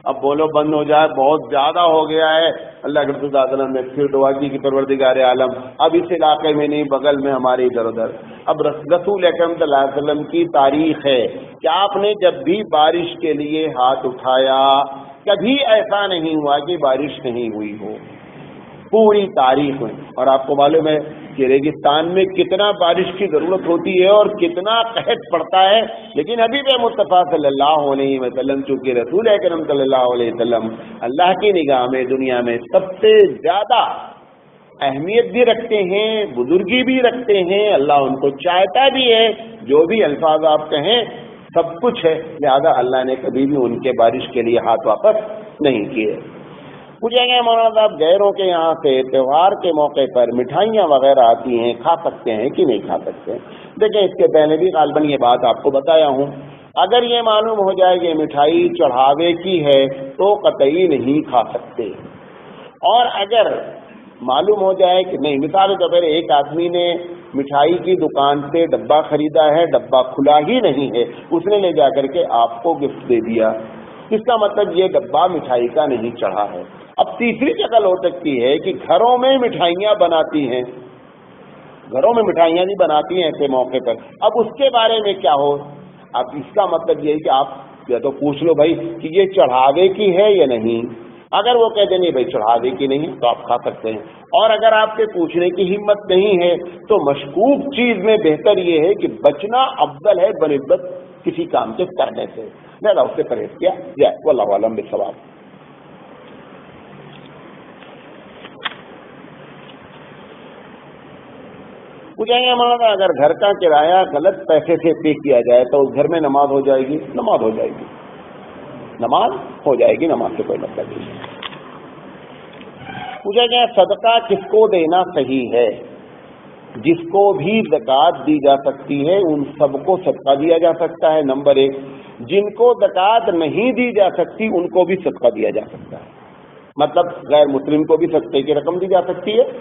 اب بولو بند ہو جائے، بہت زیادہ ہو گیا ہے. اللہ کے رسول صلی اللہ علیہ وسلم نے پھر دعا کی کہ پروردگار عالم اب اس علاقے میں نہیں، بغل میں ہمارے ادھر ادھر. اب رسول اکرم صلی اللہ علیہ وسلم کی تاریخ ہے کہ آپ نے جب بھی بارش کے لیے ہاتھ اٹھایا کبھی ایسا نہیں ہوا کہ بارش نہیں ہوئی ہو، پوری تاریخ میں. اور آپ کو معلوم ہے کہ ریگستان میں کتنا بارش کی ضرورت ہوتی ہے اور کتنا قحط پڑتا ہے، لیکن حبیب مصطفیٰ صلی اللہ علیہ وسلم چونکہ رسول اکرم صلی اللہ علیہ وسلم اللہ کی نگاہ میں دنیا میں سب سے زیادہ اہمیت بھی رکھتے ہیں، بزرگی بھی رکھتے ہیں، اللہ ان کو چاہتا بھی ہے. جو بھی الفاظ آپ کہیں سب کچھ ہے، لہذا اللہ نے کبھی بھی ان کے بارش کے لیے ہاتھ واپس نہیں کیے. پوچھیں گے مولانا صاحب غیروں کے یہاں سے تہوار کے موقع پر مٹھائیاں وغیرہ آتی ہیں، کھا سکتے ہیں کہ نہیں کھا سکتے؟ دیکھیں اس کے پہلے بھی غالباً یہ بات آپ کو بتایا ہوں. اگر یہ معلوم ہو جائے کہ مٹھائی چڑھاوے کی ہے تو قطعی نہیں کھا سکتے. اور اگر معلوم ہو جائے کہ نہیں، مثال کے طور پر ایک آدمی نے مٹھائی کی دکان سے ڈبہ خریدا ہے، ڈبہ کھلا ہی نہیں ہے، اس نے لے جا کر کے آپ کو گفٹ دے دیا، اس کا مطلب یہ ڈبہ مٹھائی کا نہیں چڑھا ہے. اب تیسری شکل ہو سکتی ہے کہ گھروں میں مٹھائیاں بناتی ہیں، گھروں میں مٹھائیاں نہیں بناتی ہیں ایسے موقع پر. اب اس کے بارے میں کیا ہو؟ اب اس کا مطلب یہ ہے کہ آپ یا تو پوچھ لو بھائی کہ یہ چڑھاوے کی ہے یا نہیں. اگر وہ کہتے نہیں بھائی چڑھاوے کی نہیں تو آپ کھا سکتے ہیں. اور اگر آپ کے پوچھنے کی ہمت نہیں ہے تو مشکوک چیز میں بہتر یہ ہے کہ بچنا افضل ہے بنسبت کسی کام کے کرنے سے، لہذا اس سے پرہیز کیا جائے. واللہ اعلم بالصواب. پوچھیں گے ہمارا اگر گھر کا کرایہ غلط پیسے سے پے کیا جائے تو اس گھر میں نماز ہو جائے گی؟ نماز ہو جائے گی، نماز ہو جائے گی، نماز سے کوئی مطلب نہیں. پوچھا گیا صدقہ کس کو دینا صحیح ہے؟ جس کو بھی زکوٰۃ دی جا سکتی ہے ان سب کو صدقہ دیا جا سکتا ہے، نمبر ایک. جن کو زکوٰۃ نہیں دی جا سکتی ان کو بھی صدقہ دیا جا سکتا ہے، مطلب غیر مسلم کو بھی صدقے کی رقم دی جا سکتی ہے،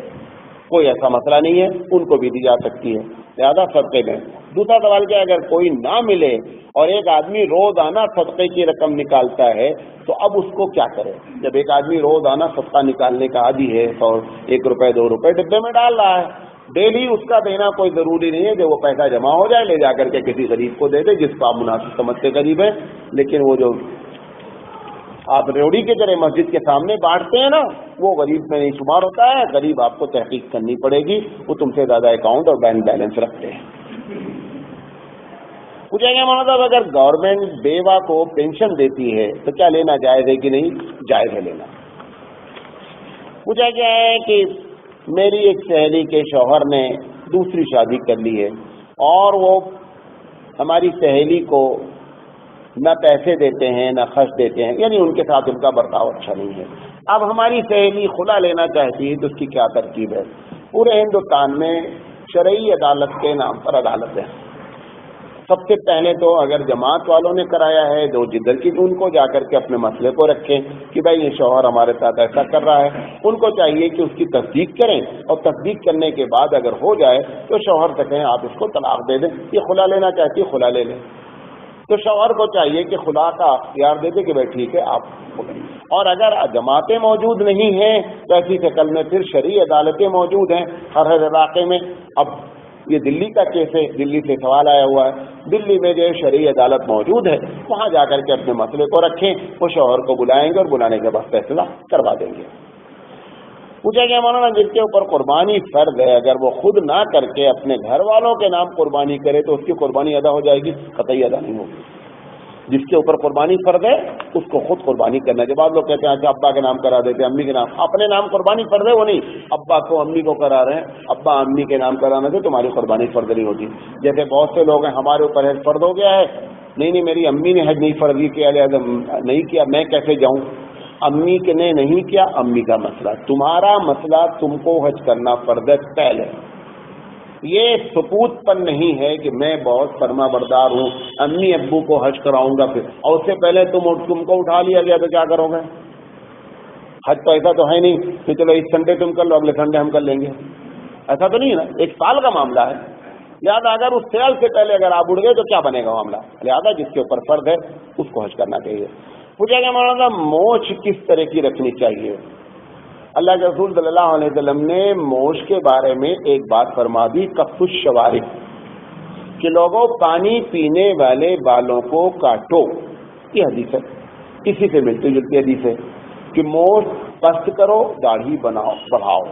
کوئی ایسا مسئلہ نہیں ہے، ان کو بھی دی جا سکتی ہے، لہذا صدقے میں. دوسرا سوال کیا، اگر کوئی نہ ملے اور ایک آدمی روزانہ صدقے کی رقم نکالتا ہے تو اب اس کو کیا کرے؟ جب ایک آدمی روزانہ صدقہ نکالنے کا عادی ہے اور 1 روپے 2 روپے ڈبے میں ڈال رہا ہے، ڈیلی اس کا دینا کوئی ضروری نہیں ہے. جب وہ پیسہ جمع ہو جائے لے جا کر کے کسی غریب کو دے دے جس کو آپ مناسب سمجھتے قریب ہے. لیکن وہ جو آپ ریوڑی کے طرح مسجد کے سامنے بانٹتے ہیں نا، وہ غریب میں نہیں شمار ہوتا ہے. غریب آپ کو تحقیق کرنی پڑے گی، وہ تم سے زیادہ اکاؤنٹ اور بینک بیلنس رکھتے ہیں. پوچھیں گے مولانا صاحب اگر گورنمنٹ بیوہ کو پینشن دیتی ہے تو کیا لینا جائز ہے کہ نہیں؟ جائز ہے لینا. پوچھا گیا ہے کہ میری ایک سہیلی کے شوہر نے دوسری شادی کر لی ہے اور وہ ہماری سہیلی کو نہ پیسے دیتے ہیں نہ خرچ دیتے ہیں، یعنی ان کے ساتھ ان کا برتاؤ اچھا نہیں ہے. اب ہماری سہیلی خلا لینا چاہتی ہے تو اس کی کیا ترکیب ہے؟ پورے ہندوستان میں شرعی عدالت کے نام پر عدالت ہے. سب سے پہلے تو اگر جماعت والوں نے کرایا ہے جو جدھر کی ان کو جا کر کے اپنے مسئلے کو رکھیں کہ بھائی یہ شوہر ہمارے ساتھ ایسا کر رہا ہے. ان کو چاہیے کہ اس کی تصدیق کریں اور تصدیق کرنے کے بعد اگر ہو جائے تو شوہر سے کہیں آپ اس کو طلاق دے دیں. یہ خلا لینا چاہتی ہے، خلا لے لیں. تو شوہر کو چاہیے کہ خلا کا اختیار دے دے کہ بھائی ٹھیک ہے آپ. اور اگر جماعتیں موجود نہیں ہیں تو ایسی شکل میں پھر شرعی عدالتیں موجود ہیں ہر علاقے میں. اب یہ دلی کا کیس ہے، دلی سے سوال آیا ہوا ہے. دلی میں جو شرعی عدالت موجود ہے وہاں جا کر کے اپنے مسئلے کو رکھیں، وہ شوہر کو بلائیں گے اور بلانے کے بعد فیصلہ کروا دیں گے. پوچھا گیا مولانا جس کے اوپر قربانی فرض ہے اگر وہ خود نہ کر کے اپنے گھر والوں کے نام قربانی کرے تو اس کی قربانی ادا ہو جائے گی؟ قطعی ادا نہیں ہوگی. جس کے اوپر قربانی فرض ہے اس کو خود قربانی کرنا ہے. جب آپ لوگ کہتے ہیں اچھا ابا کے نام کرا دیتے ہیں، امی کے نام، اپنے نام قربانی فرض ہے وہ نہیں، ابا کو امی کو کرا رہے ہیں، ابا امی کے نام کرانے سے تمہاری قربانی فرض نہیں ہوتی. جیسے بہت سے لوگ ہیں ہمارے اوپر حج فرض ہو گیا ہے، نہیں میری امی نے حج نہیں فرض کیا، لہٰذا نہیں کیا، میں کیسے جاؤں؟ امی کے نے نہیں کیا، امی کا مسئلہ، تمہارا مسئلہ، تم کو حج کرنا فرض ہے پہلے. یہ ثبوت پر نہیں ہے کہ میں بہت فرما بردار ہوں، امی ابو کو حج کراؤں گا پھر، اور اس سے پہلے تم کو اٹھا لیا گیا تو کیا کرو گے؟ حج تو ایسا تو ہے نہیں کہ چلو اس سنڈے تم کر لو اگلے سنڈے ہم کر لیں گے، ایسا تو نہیں ہے نا، ایک سال کا معاملہ ہے. لہٰذا اگر اس سال سے پہلے اگر آپ اڑ گئے تو کیا بنے گا معاملہ؟ لہٰذا جس کے اوپر فرض ہے اس کو حج کرنا چاہیے. پوچھا گیا مولانا موچھ کس طرح کی رکھنی چاہیے؟ اللہ کے رسول صلی اللہ علیہ وسلم نے موچھ کے بارے میں ایک بات فرما دی، کف الشوارب، کہ لوگوں پانی پینے والے بالوں کو کاٹو. یہ حدیث ہے، اسی سے ملتی جلتی حدیث ہے کہ موچھ پست کرو، داڑھی بڑھاؤ.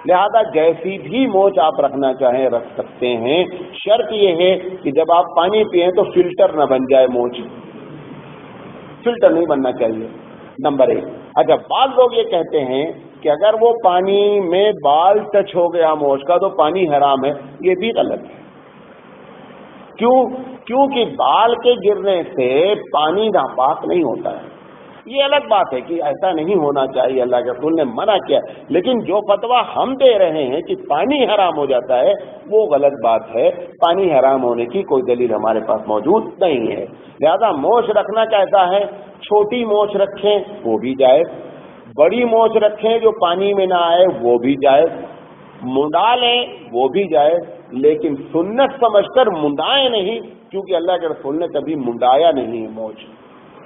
لہذا جیسی بھی موچھ آپ رکھنا چاہیں رکھ سکتے ہیں. شرط یہ ہے کہ جب آپ پانی پئیں تو فلٹر نہ بن جائے موچھ، فلٹر نہیں بننا چاہیے، نمبر 1. اچھا بعض لوگ یہ کہتے ہیں کہ اگر وہ پانی میں بال ٹچ ہو گیا موچھ کا تو پانی حرام ہے. یہ بھی غلط ہے. کیونکہ بال کے گرنے سے پانی ناپاک نہیں ہوتا ہے. یہ الگ بات ہے کہ ایسا نہیں ہونا چاہیے، اللہ کے رسول نے منع کیا، لیکن جو فتویٰ ہم دے رہے ہیں کہ پانی حرام ہو جاتا ہے وہ غلط بات ہے. پانی حرام ہونے کی کوئی دلیل ہمارے پاس موجود نہیں ہے. لہذا موچھ رکھنا کیسا ہے؟ چھوٹی موچھ رکھیں وہ بھی جائز، بڑی موچھ رکھیں جو پانی میں نہ آئے وہ بھی جائز، منڈا لیں وہ بھی جائز، لیکن سنت سمجھ کر منڈائیں نہیں، کیونکہ اللہ کے رسول نے کبھی منڈایا نہیں ہے موچھ.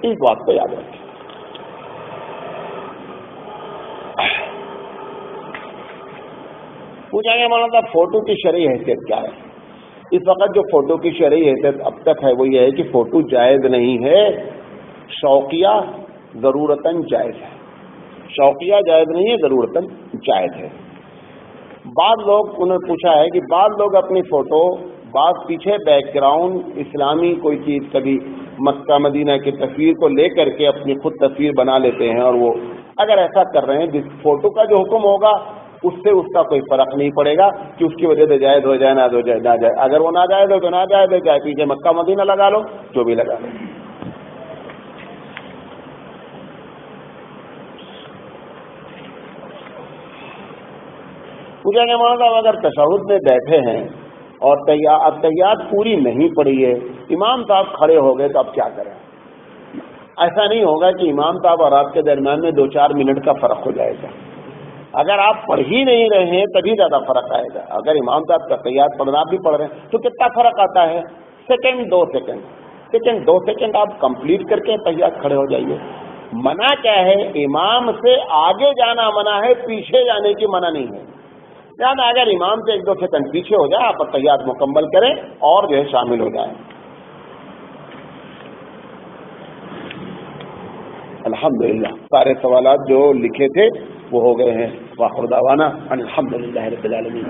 اس بات کو یاد رکھیں. پوچھا گیا مولانا فوٹو کی شرعی حیثیت کیا ہے؟ اس وقت جو فوٹو کی شرعی حیثیت اب تک ہے وہ یہ ہے کہ فوٹو جائز نہیں ہے، شوقیہ ضرورتاً جائز ہے. شوقیہ جائز نہیں ہے، ضرورتاً جائز ہے. بعض لوگ انہوں نے پوچھا ہے کہ بعض لوگ اپنی فوٹو بعض پیچھے بیک گراؤنڈ اسلامی کوئی چیز کبھی مکہ مدینہ کی تصویر کو لے کر کے اپنی خود تصویر بنا لیتے ہیں، اور وہ اگر ایسا کر رہے ہیں جس فوٹو کا جو حکم ہوگا اس سے اس کا کوئی فرق نہیں پڑے گا کہ اس کی وجہ سے جائز ہو جائے نہ ہو جائے نہ جائے. اگر وہ نہ جائز ہو تو نہ جائز ہو، چاہے پیچھے مکہ مدینہ لگا لو، جو بھی لگا لو. پوچھا گیا مولانا اگر تشہد میں بیٹھے ہیں اور تحیات پوری نہیں پڑی ہے، امام صاحب کھڑے ہو گئے تو اب کیا کریں؟ ایسا نہیں ہوگا کہ امام صاحب اور آپ کے درمیان میں 2-4 منٹ کا فرق ہو جائے گا. اگر آپ پڑھ ہی نہیں رہے ہیں تبھی زیادہ فرق آئے گا. اگر امام صاحب کا تحیات پڑھنا آپ بھی پڑھ رہے ہیں تو کتنا فرق آتا ہے؟ سیکنڈ 2 سیکنڈ آپ کمپلیٹ کر کے تحیات کھڑے ہو جائیے. منع کیا ہے؟ امام سے آگے جانا منع ہے، پیچھے جانے کی منع نہیں ہے. یعنی اگر امام سے 1-2 سیکنڈ پیچھے ہو جائے آپ تحیات مکمل کریں اور جو ہے شامل ہو جائیں. الحمدللہ سارے سوالات جو لکھے تھے وہ ہو گئے ہیں. وآخر دعوانا الحمدللہ رب العالمین.